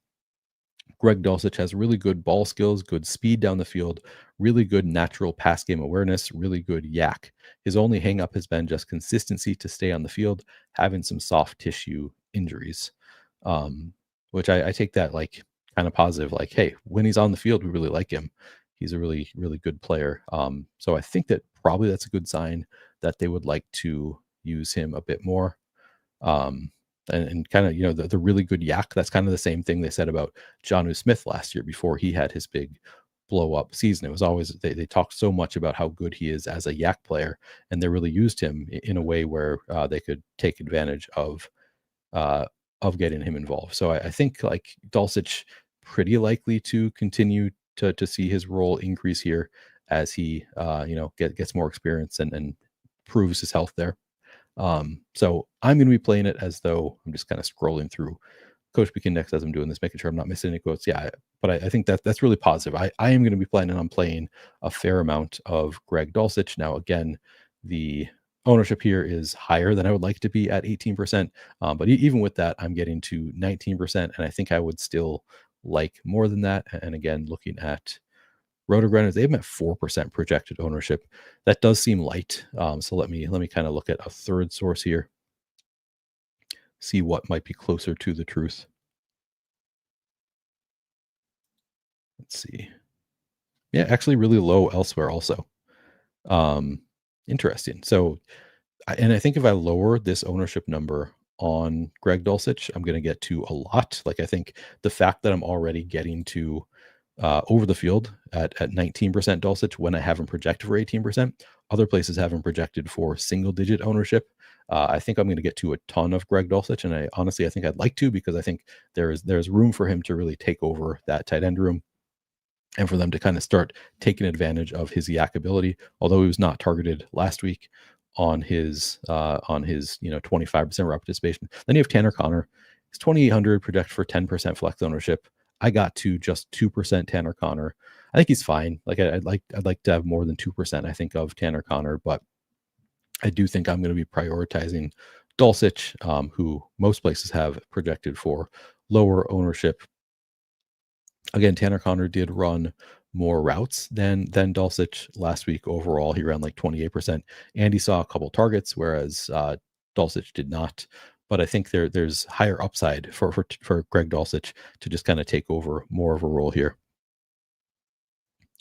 Greg Dulcich has really good ball skills, good speed down the field, really good natural pass game awareness, really good yak. His only hangup has been just consistency to stay on the field, having some soft tissue injuries, um, which I take that like kind of positive. Like, hey, when he's on the field, we really like him. He's a really, really good player. So I think that probably that's a good sign that they would like to use him a bit more. Um, and kind of, the really good yak, that's kind of the same thing they said about Jonnu Smith last year before he had his big blow up season. It was always, they talked so much about how good he is as a yak player, and they really used him in a way where they could take advantage uh, of getting him involved. So I think like Dulcich pretty likely to continue to see his role increase here as he gets more experience and proves his health there. So I'm going to be playing it as though I'm just kind of scrolling through Coach Peak Index as I'm doing this, making sure I'm not missing any quotes. Yeah, but I think that's really positive. I am going to be planning on playing a fair amount of Greg Dulcich. Now, again, the ownership here is higher than I would like to be at 18%. But even with that, I'm getting to 19%. And I think I would still like more than that. And again, looking at Rotogrinders, they have at 4% projected ownership. That does seem light. So let me kind of look at a third source here, see what might be closer to the truth. Let's see. Yeah, actually really low elsewhere also. Interesting. So, and I think if I lower this ownership number on Greg Dulcich, I'm going to get to a lot. Like I think the fact that I'm already getting to over the field at 19% Dulcich when I haven't projected for 18%. Other places haven't projected for single digit ownership. I think I'm going to get to a ton of Greg Dulcich, and I think I'd like to, because I think there's room for him to really take over that tight end room, and for them to kind of start taking advantage of his yak ability. Although he was not targeted last week on his 25% rep participation. Then you have Tanner Connor. He's 2,800 projected for 10% flex ownership. I got to just 2% Tanner Connor. I think he's fine. Like I'd like to have more than 2%, I think, of Tanner Connor, but I do think I'm going to be prioritizing Dulcich, who most places have projected for lower ownership. Again, Tanner Connor did run more routes than Dulcich last week. Overall, he ran like 28%, and he saw a couple targets, whereas Dulcich did not. But I think there's higher upside for Greg Dulcich to just kind of take over more of a role here.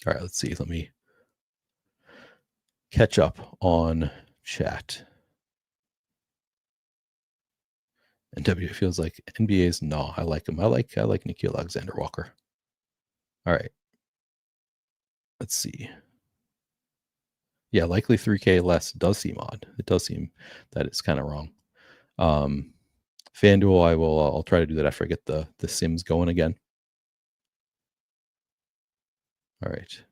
All right, let's see. Let me catch up on chat. And W feels like NBA's no. I like him. I like Nikhil Alexander Walker. All right. Let's see. Yeah, likely 3K less does seem odd. It does seem that it's kind of wrong. FanDuel, I'll try to do that after I get the Sims going again. All right.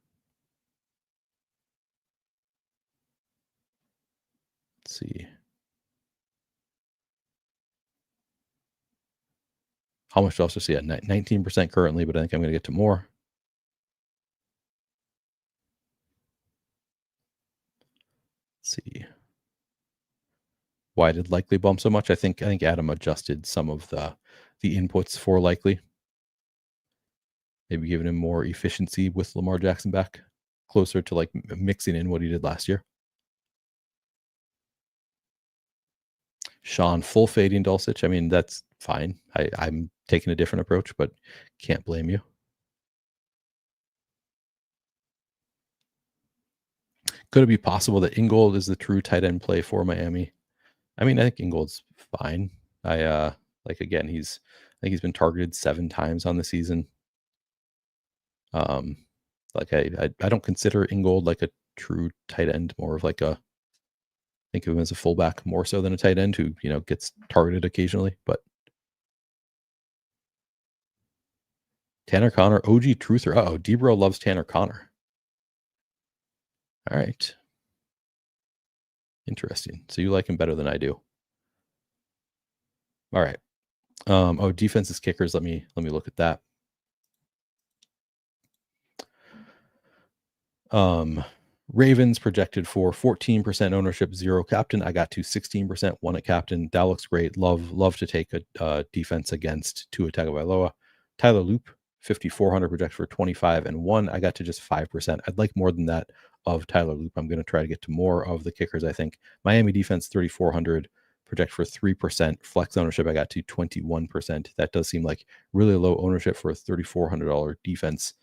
Let's see. How much else to see at 19% currently, but I think I'm going to get to more. Let's see. Why did likely bump so much? I think Adam adjusted some of the inputs for likely. Maybe giving him more efficiency with Lamar Jackson back, closer to like mixing in what he did last year. Sean full fading Dulcich. I mean, that's fine. I'm taking a different approach, but can't blame you. Could it be possible that Ingold is the true tight end play for Miami? I mean, I think Ingold's fine. I think he's been targeted 7 times on the season. Like I don't consider Ingold like a true tight end, more of like a, think of him as a fullback more so than a tight end who, gets targeted occasionally. But Tanner Connor, OG truther. Uh-oh, Debro loves Tanner Connor. All right. Interesting. So you like him better than I do. All right. Defenses kickers. Let me look at that. Ravens projected for 14% ownership, 0 captain. I got to 16%, 1 at captain. That looks great. Love to take a defense against Tua Tagovailoa. Tyler Loop, 5,400 projected for 25 and 1. I got to just 5%. I'd like more than that of Tyler Loop. I'm going to try to get to more of the kickers, I think. Miami defense, 3,400 project for 3%. Flex ownership, I got to 21%. That does seem like really low ownership for a $3,400 defense,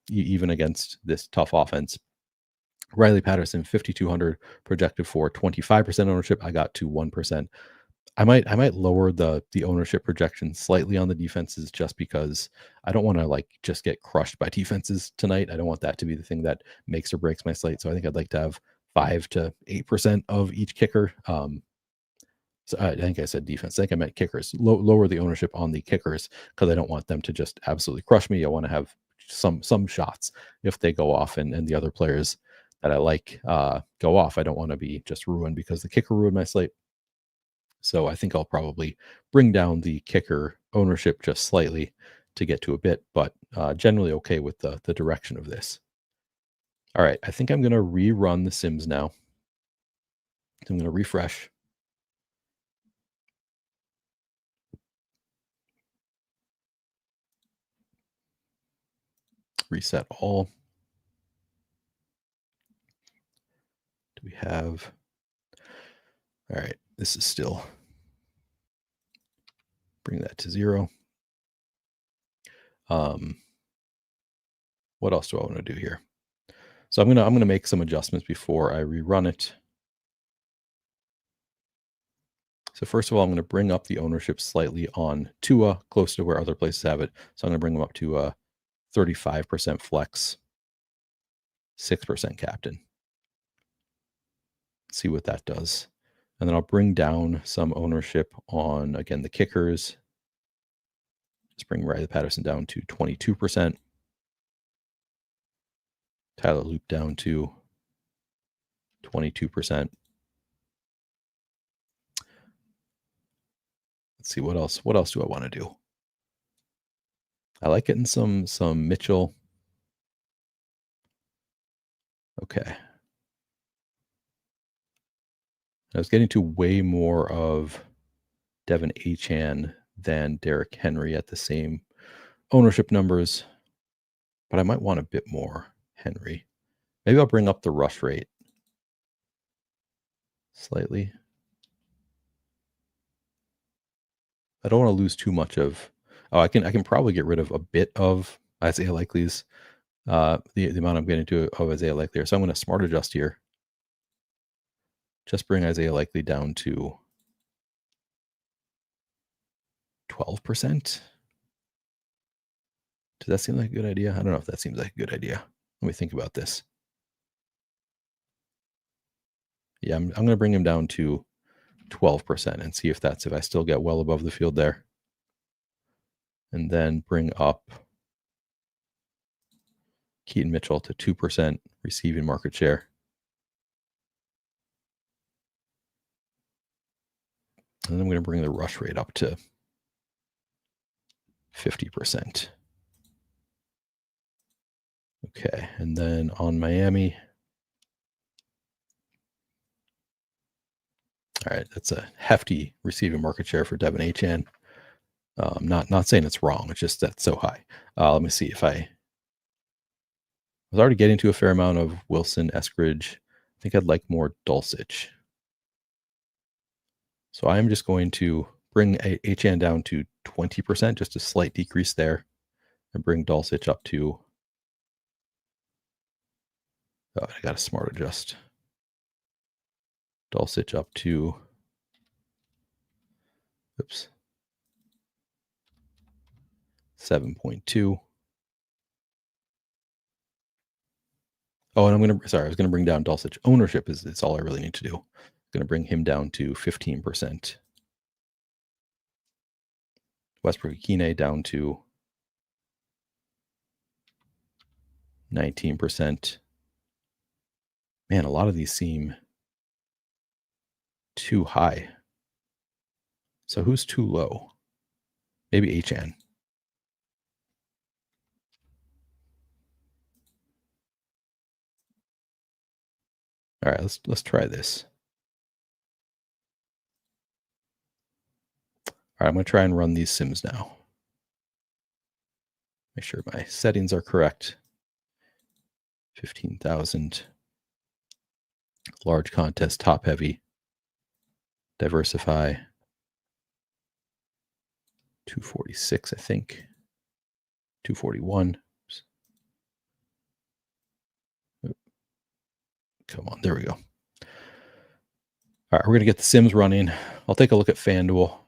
even against this tough offense. Riley Patterson, 5,200 projected for 25% ownership. I got to 1%. I might lower the ownership projection slightly on the defenses just because I don't want to like just get crushed by defenses tonight. I don't want that to be the thing that makes or breaks my slate. So I think I'd like to have 5 to 8% of each kicker. So I think I said defense. I think I meant kickers. Lower the ownership on the kickers because I don't want them to just absolutely crush me. I want to have some shots if they go off and the other players that I like go off. I don't want to be just ruined because the kicker ruined my slate. So I think I'll probably bring down the kicker ownership just slightly to get to a bit, but generally okay with the direction of this. All right, I think I'm going to rerun the Sims now. I'm going to refresh. Reset all. Do we have... All right, this is still... Bring that to 0. What else do I want to do here? So I'm gonna make some adjustments before I rerun it. So first of all, I'm going to bring up the ownership slightly on Tua, close to where other places have it. So I'm going to bring them up to 35% flex, 6% captain. See what that does. And then I'll bring down some ownership on, again, the kickers. Just bring Riley Patterson down to 22%. Tyler Loop down to 22%. Let's see what else. What else do I want to do? I like getting some Mitchell. Okay. I was getting to way more of Devin Achane than Derrick Henry at the same ownership numbers, but I might want a bit more Henry. Maybe I'll bring up the rush rate slightly. I don't want to lose too much of. Oh, I can probably get rid of a bit of Isaiah Likely's the amount I'm getting to of Isaiah Likely. So I'm going to smart adjust here. Just bring Isaiah Likely down to 12%. Does that seem like a good idea? I don't know if that seems like a good idea. Let me think about this. Yeah, I'm going to bring him down to 12% and see if I still get well above the field there. And then bring up Keaton Mitchell to 2% receiving market share. And I'm going to bring the rush rate up to 50%. Okay, and then on Miami. All right, that's a hefty receiving market share for Devin Achane. Not saying it's wrong. It's just that's so high. Let me see if I was already getting to a fair amount of Wilson, Eskridge. I think I'd like more Dulcich. So I'm just going to bring Achane down to 20%, just a slight decrease there, and bring Dulcich up to. Oh, I got a smart adjust. Dulcich up to. Oops. 7.2. Oh, and I was going to bring down Dulcich. Ownership is all I really need to do. I'm going to bring him down to 15%. Westbrook-Ikine down to 19%. Man, a lot of these seem too high. So who's too low? Maybe HN. All right, let's try this. All right, I'm going to try and run these sims now. Make sure my settings are correct. 15,000. Large contest, top heavy. Diversify. 246, I think. 241. Come on, there we go. All right, we're going to get the sims running. I'll take a look at FanDuel.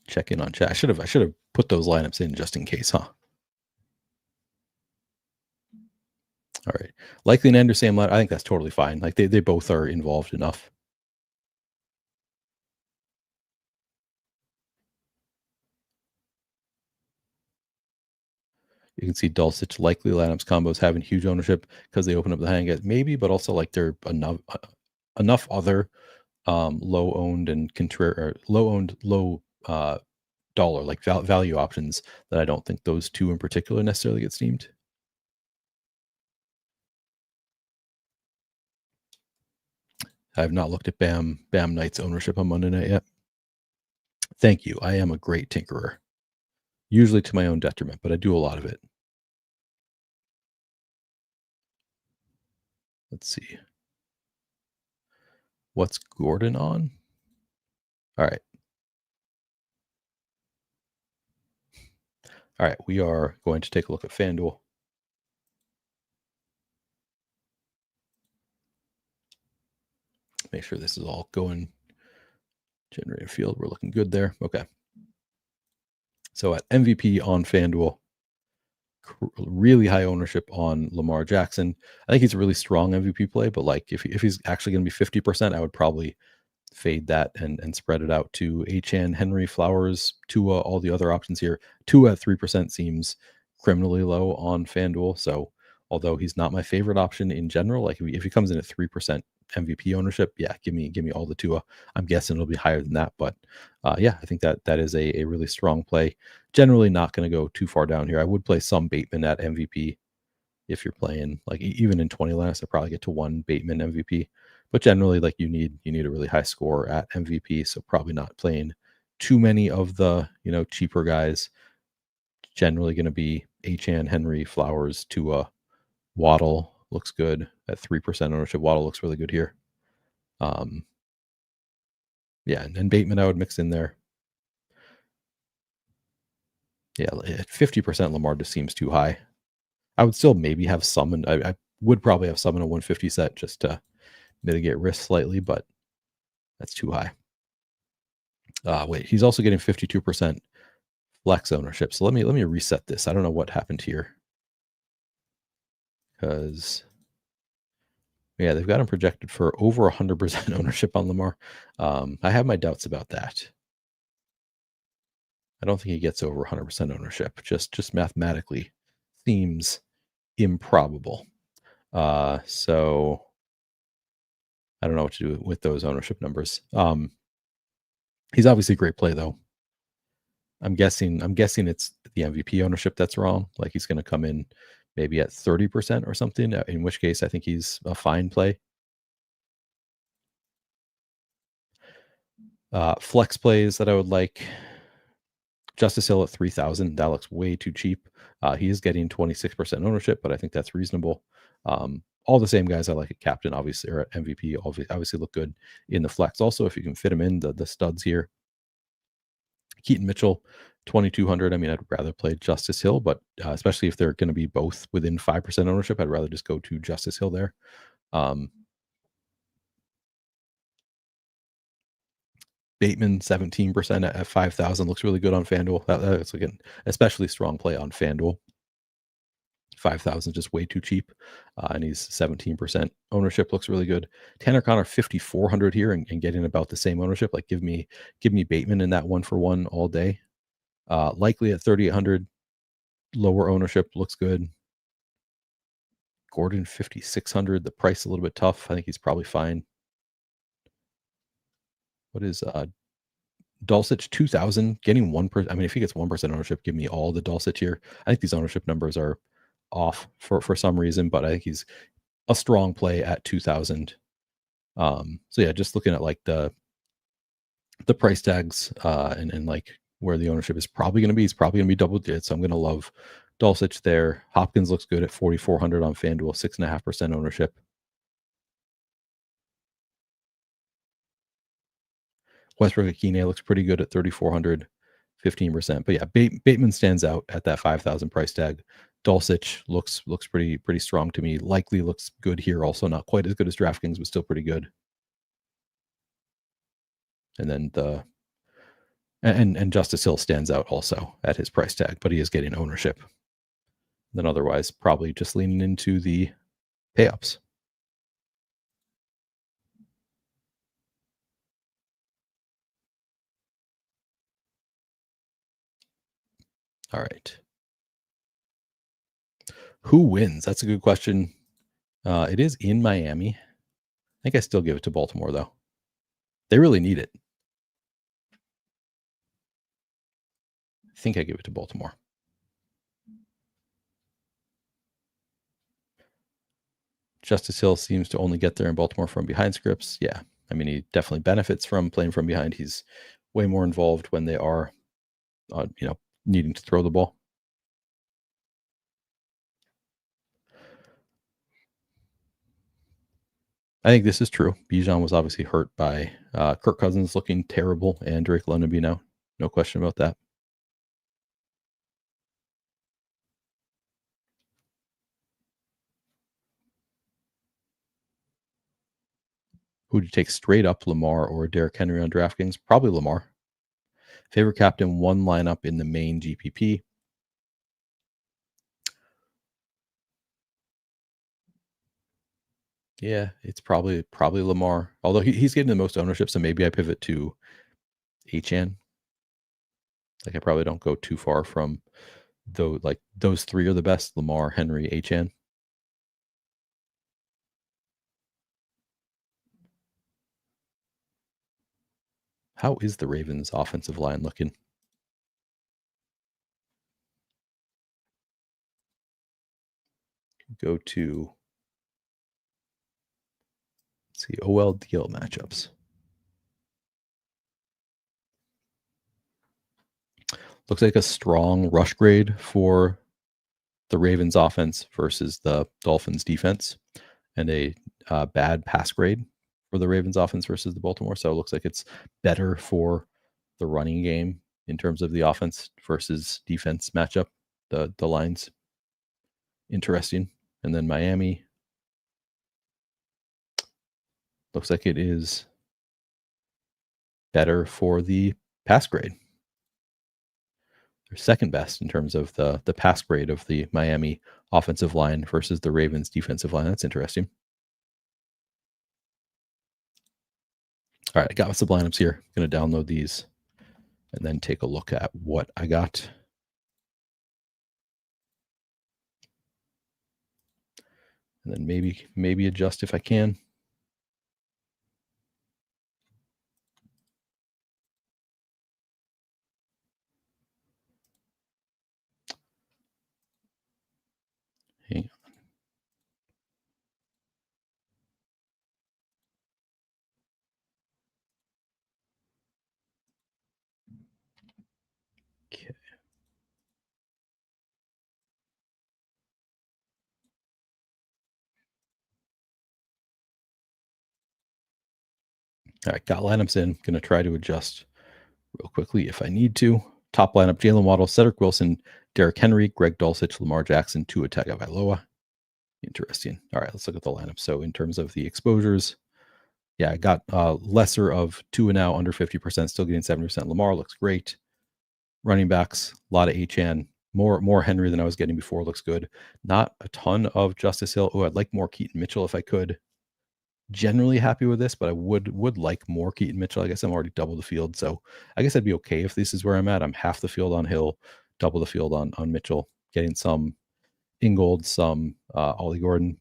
Check in on chat. I should have put those lineups in just in case, huh? All right. Likely an Ender Sam. I think that's totally fine. Like they both are involved enough. You can see Dulcich likely lineups combos having huge ownership because they open up the hang at maybe, but also like they're enough other low owned and low dollar like value options that I don't think those two in particular necessarily get steamed. I have not looked at Bam Knight's ownership on Monday night yet. Thank you. I am a great tinkerer, usually to my own detriment, but I do a lot of it. Let's see. What's Gordon on? All right. All right, we are going to take a look at FanDuel. Make sure this is all going. Generated field, we're looking good there. Okay. So at MVP on FanDuel, really high ownership on Lamar Jackson. I think he's a really strong MVP play, but like if he's actually going to be 50%, I would probably fade that and spread it out to HN, Henry, Flowers, Tua, all the other options here. Tua at 3% seems criminally low on FanDuel. So although he's not my favorite option in general, like if he comes in at 3% MVP ownership, yeah, give me all the Tua. I'm guessing it'll be higher than that, but yeah, I think that is a really strong play. Generally not going to go too far down here. I would play some Bateman at MVP if you're playing like even in 20 last, I probably get to one Bateman MVP. But generally, like you need a really high score at MVP, so probably not playing too many of the cheaper guys. Generally going to be HN, Henry, Flowers, Tua, Waddle looks good at 3% ownership. Waddle looks really good here. Yeah, and Bateman I would mix in there. Yeah, at 50% Lamar just seems too high. I would still maybe have some, and I would probably have some in a 150 set just to mitigate risk slightly, but that's too high. Wait, he's also getting 52% flex ownership. So let me reset this. I don't know what happened here. Because yeah, they've got him projected for over 100% ownership on Lamar. I have my doubts about that. I don't think he gets over 100% ownership. Just mathematically seems improbable. So I don't know what to do with those ownership numbers. He's obviously a great play though. I'm guessing it's the MVP ownership that's wrong. Like he's going to come in maybe at 30% or something, in which case I think he's a fine play. Flex plays that I would like. Justice Hill at 3,000. That looks way too cheap. He is getting 26% ownership, but I think that's reasonable. All the same guys I like at captain, obviously, or at MVP, obviously look good in the flex. Also, if you can fit them in, the studs here. Keaton Mitchell, 2,200. I mean, I'd rather play Justice Hill, but especially if they're going to be both within 5% ownership, I'd rather just go to Justice Hill there. Bateman, 17% at 5,000 looks really good on FanDuel. That's like an especially strong play on FanDuel. 5,000 just way too cheap, and he's 17% ownership. Looks really good. Tanner Connor 5,400 here and getting about the same ownership. Like give me Bateman in that 1-for-1 all day. Likely at 3,800, lower ownership looks good. Gordon 5,600. The price a little bit tough. I think he's probably fine. What is Dulcich 2,000? Getting 1%. I mean, if he gets 1% ownership, give me all the Dulcich here. I think these ownership numbers are off for some reason, but I think he's a strong play at 2,000. So yeah, just looking at like the price tags and like where the ownership is probably going to be. He's probably going to be double digits. So I'm going to love Dulcich there. Hopkins looks good at 4,400 on FanDuel, 6.5% ownership. Westbrook-Akine looks pretty good at 3,400, 15%. But yeah, Bateman stands out at that 5,000 price tag. Dulcich looks pretty strong to me. Likely looks good here. Also not quite as good as DraftKings, but still pretty good. And then and Justice Hill stands out also at his price tag, but he is getting ownership. Then otherwise, probably just leaning into the pay-ups. All right. Who wins? That's a good question. It is in Miami. I think I still give it to Baltimore, though. They really need it. I think I give it to Baltimore. Justice Hill seems to only get there in Baltimore from behind scripts. Yeah. I mean, he definitely benefits from playing from behind. He's way more involved when they are, needing to throw the ball. I think this is true. Bijan was obviously hurt by Kirk Cousins looking terrible and Drake London being out. No question about that. Who would you take straight up, Lamar or Derrick Henry on DraftKings? Probably Lamar. Favorite captain, one lineup in the main GPP. Yeah, it's probably Lamar. Although he's getting the most ownership, so maybe I pivot to Achane. Like I probably don't go too far from though. Like those three are the best: Lamar, Henry, Achane. How is the Ravens' offensive line looking? Go to let's see OLDL matchups. Looks like a strong rush grade for the Ravens offense versus the Dolphins defense, and a bad pass grade for the Ravens offense versus the Baltimore. So it looks like it's better for the running game in terms of the offense versus defense matchup. The lines interesting. And then Miami looks like it is better for the pass grade. They're second best in terms of the pass grade of the Miami offensive line versus the Ravens defensive line. That's interesting. All right, I got some lineups here. I'm going to download these and then take a look at what I got. And then maybe adjust if I can. Hang on. Okay. All right, got lineups in. Going to try to adjust real quickly if I need to. Top lineup: Jalen Waddle, Cedric Wilson, Derrick Henry, Greg Dulcich, Lamar Jackson, Tua Tagovailoa. Interesting. All right, let's look at the lineup. So in terms of the exposures, yeah, I got lesser of Tua now, under 50%, still getting 70%. Lamar looks great. Running backs, a lot of Achane, more Henry than I was getting before. Looks good. Not a ton of Justice Hill. Oh, I'd like more Keaton Mitchell if I could. generally happy with this, but I would like more Keaton Mitchell. I guess I'm already double the field, so I guess I'd be okay if this is where I'm at. I'm half the field on Hill, double the field on Mitchell, getting some Ingold, some Ollie Gordon.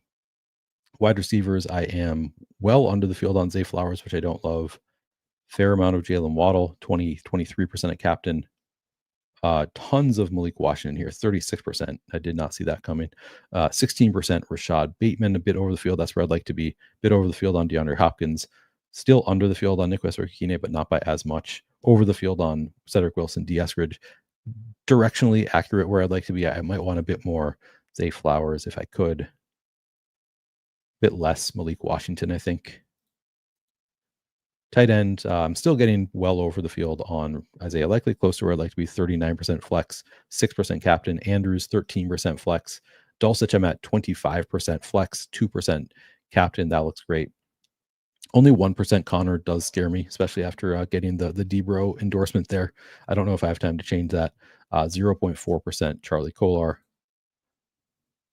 Wide receivers, I am well under the field on Zay Flowers, which I don't love. Fair amount of Jalen Waddle, 23% at captain. Tons of Malik Washington here, 36%. I did not see that coming. 16% Rashad Bateman, a bit over the field. That's where I'd like to be. Bit over the field on DeAndre Hopkins. Still under the field on Nick Westbrook-Ikine, but not by as much. Over the field on Cedric Wilson, D. Eskridge. Directionally accurate where I'd like to be. I might want a bit more Zay Flowers if I could. A bit less Malik Washington, I think. Tight end, I'm still getting well over the field on Isaiah Likely, close to where I'd like to be, 39% flex, 6% captain. Andrews, 13% flex. Dulcich, I'm at 25% flex, 2% captain. That looks great. Only 1% Connor does scare me, especially after getting the Debro endorsement there. I don't know if I have time to change that. 0.4% Charlie Kolar.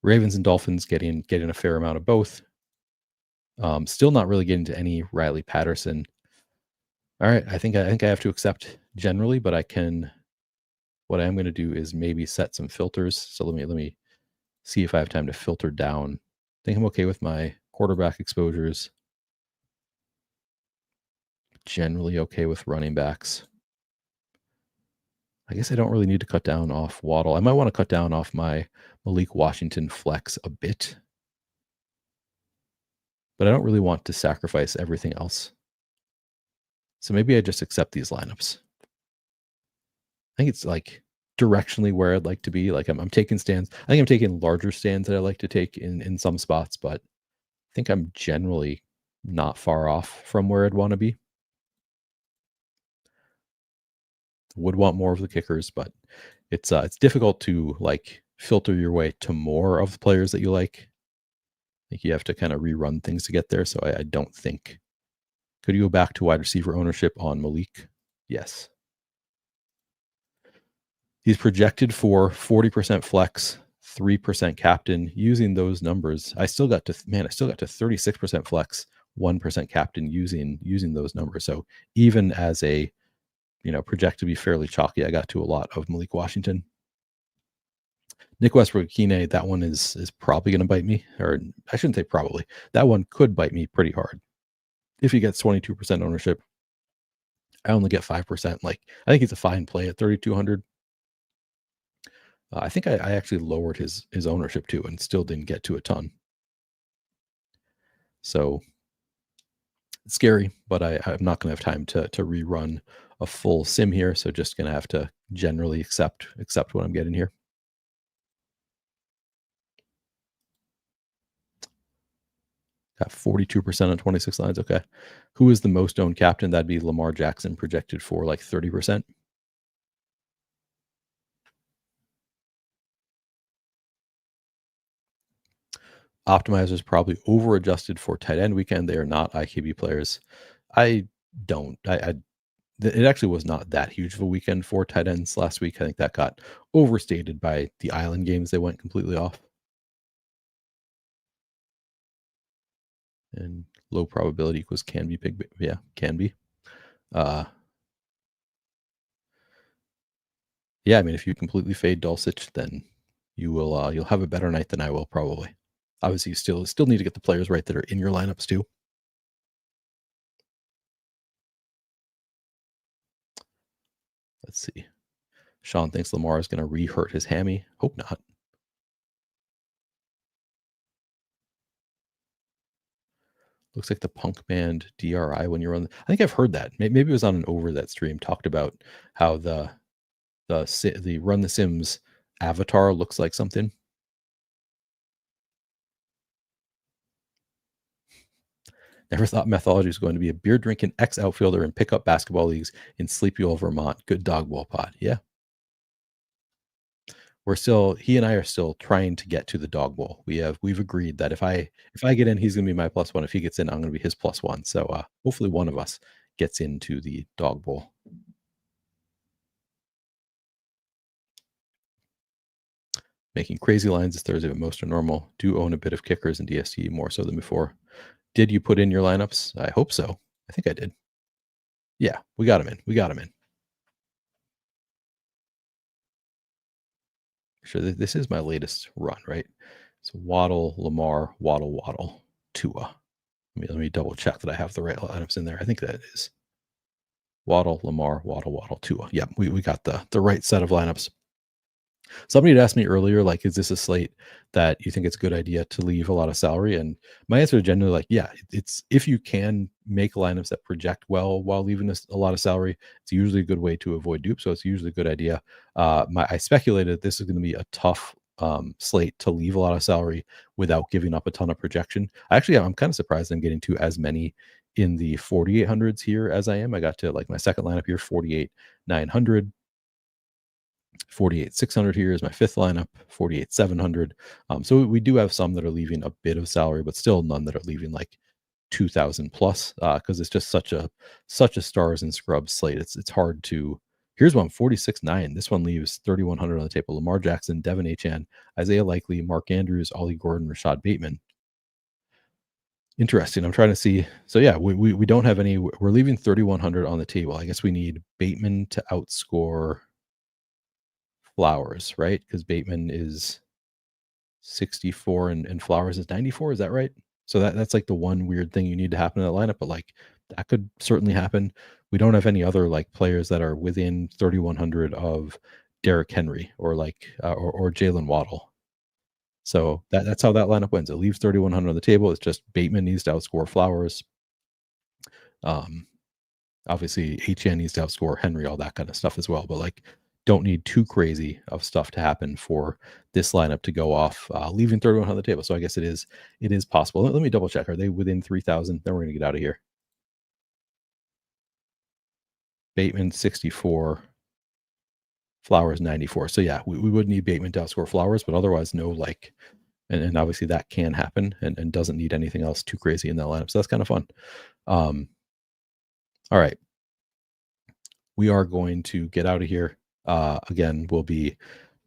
Ravens and Dolphins getting a fair amount of both. Still not really getting to any Riley Patterson. All right, I think I have to accept generally, but I can. What I am going to do is maybe set some filters. So let me see if I have time to filter down. I think I'm okay with my quarterback exposures. Generally okay with running backs. I guess I don't really need to cut down off Waddle. I might want to cut down off my Malik Washington flex a bit, but I don't really want to sacrifice everything else. So maybe I just accept these lineups. I think it's like directionally where I'd like to be. Like I'm taking stands. I think I'm taking larger stands that I like to take in some spots, but I think I'm generally not far off from where I'd want to be. Would want more of the kickers, but it's difficult to like filter your way to more of the players that you like. I think you have to kind of rerun things to get there. So I don't think. Could you go back to wide receiver ownership on Malik? Yes. He's projected for 40% flex, 3% captain. Using those numbers, I still got to 36% flex, 1% captain using those numbers. So even as a project to be fairly chalky, I got to a lot of Malik Washington. Nick Westbrook-Ikine, that one is probably going to bite me, or I shouldn't say probably. That one could bite me pretty hard. If he gets 22% ownership, I only get 5%. Like I think he's a fine play at 3,200. I think I actually lowered his ownership too, and still didn't get to a ton. So it's scary, but I'm not going to have time to rerun a full sim here. So just going to have to generally accept what I'm getting here. Got 42% on 26 lines. Okay. Who is the most owned captain? That'd be Lamar Jackson, projected for like 30%. Optimizers probably over adjusted for tight end weekend. They are not IKB players. It actually was not that huge of a weekend for tight ends last week. I think that got overstated by the island games. They went completely off. And low probability equals can be big. Yeah, can be. Yeah, I mean, if you completely fade Dulcich, then you will you'll have a better night than I will probably. Obviously, you still need to get the players right that are in your lineups too. Let's see. Sean thinks Lamar is going to re-hurt his hammy. Hope not. Looks like the punk band DRI when you're on. I think I've heard that. Maybe it was on an Over That stream. Talked about how the Run the Sims avatar looks like something. Never thought Methodology was going to be a beer drinking ex outfielder in pickup basketball leagues in Sleepy Old Vermont. Good dog bowl pod. Yeah. He and I are still trying to get to the dog bowl. We've agreed that if I get in, he's gonna be my +1. If he gets in, I'm gonna be his +1. So hopefully one of us gets into the dog bowl. Making crazy lines this Thursday, but most are normal. Do own a bit of kickers and DST more so than before. Did you put in your lineups? I hope so. I think I did. Yeah, we got him in. We got him in. Sure, this is my latest run, right? So Waddle, Lamar, Waddle, Tua. Let me double check that I have the right lineups in there. I think that is Waddle, Lamar, Waddle, Tua. Yeah, we got the right set of lineups. Somebody had asked me earlier, like, is this a slate that you think it's a good idea to leave a lot of salary? And my answer is generally like, yeah, it's if you can make lineups that project well while leaving a lot of salary, it's usually a good way to avoid dupes. So it's usually a good idea. I speculated this is going to be a tough slate to leave a lot of salary without giving up a ton of projection. Actually, I'm kind of surprised I'm getting to as many in the 4,800s here as I am. I got to like my second lineup here, 48,900. 48,600 here is my fifth lineup, 48,700. So we do have some that are leaving a bit of salary, but still none that are leaving like 2,000 plus because it's just such a stars and scrubs slate. It's hard to. Here's one, 46.9. This one leaves 3,100 on the table. Lamar Jackson, Devin Achane, Isaiah Likely, Mark Andrews, Ollie Gordon, Rashad Bateman. Interesting. I'm trying to see. So yeah, we don't have any. We're leaving 3,100 on the table. I guess we need Bateman to outscore Flowers, right? Because Bateman is 64 and Flowers is 94. Is that right? So that's like the one weird thing you need to happen in that lineup, but like that could certainly happen. We don't have any other like players that are within 3,100 of Derrick Henry or like or Jalen Waddle. So that's how that lineup wins. It leaves 3,100 on the table. It's just Bateman needs to outscore Flowers. Obviously, HN needs to outscore Henry, all that kind of stuff as well. But like, don't need too crazy of stuff to happen for this lineup to go off, leaving 31 on the table. So I guess it is possible. Let me double check. Are they within 3,000? Then we're going to get out of here. Bateman 64, Flowers 94. So yeah, we would need Bateman to outscore Flowers, but otherwise no like, and obviously that can happen and doesn't need anything else too crazy in that lineup. So that's kind of fun. All right. We are going to get out of here. Again, we'll be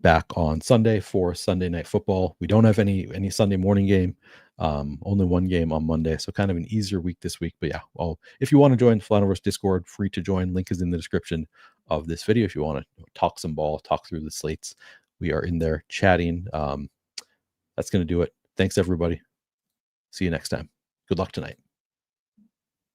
back on Sunday for Sunday Night Football. We don't have any Sunday morning game. Only one game on Monday, so kind of an easier week this week. But yeah, well, if you want to join Flaniverse Discord, free to join. Link is in the description of this video. If you want to talk some ball, talk through the slates, we are in there chatting. That's going to do it. Thanks, everybody. See you next time. Good luck tonight.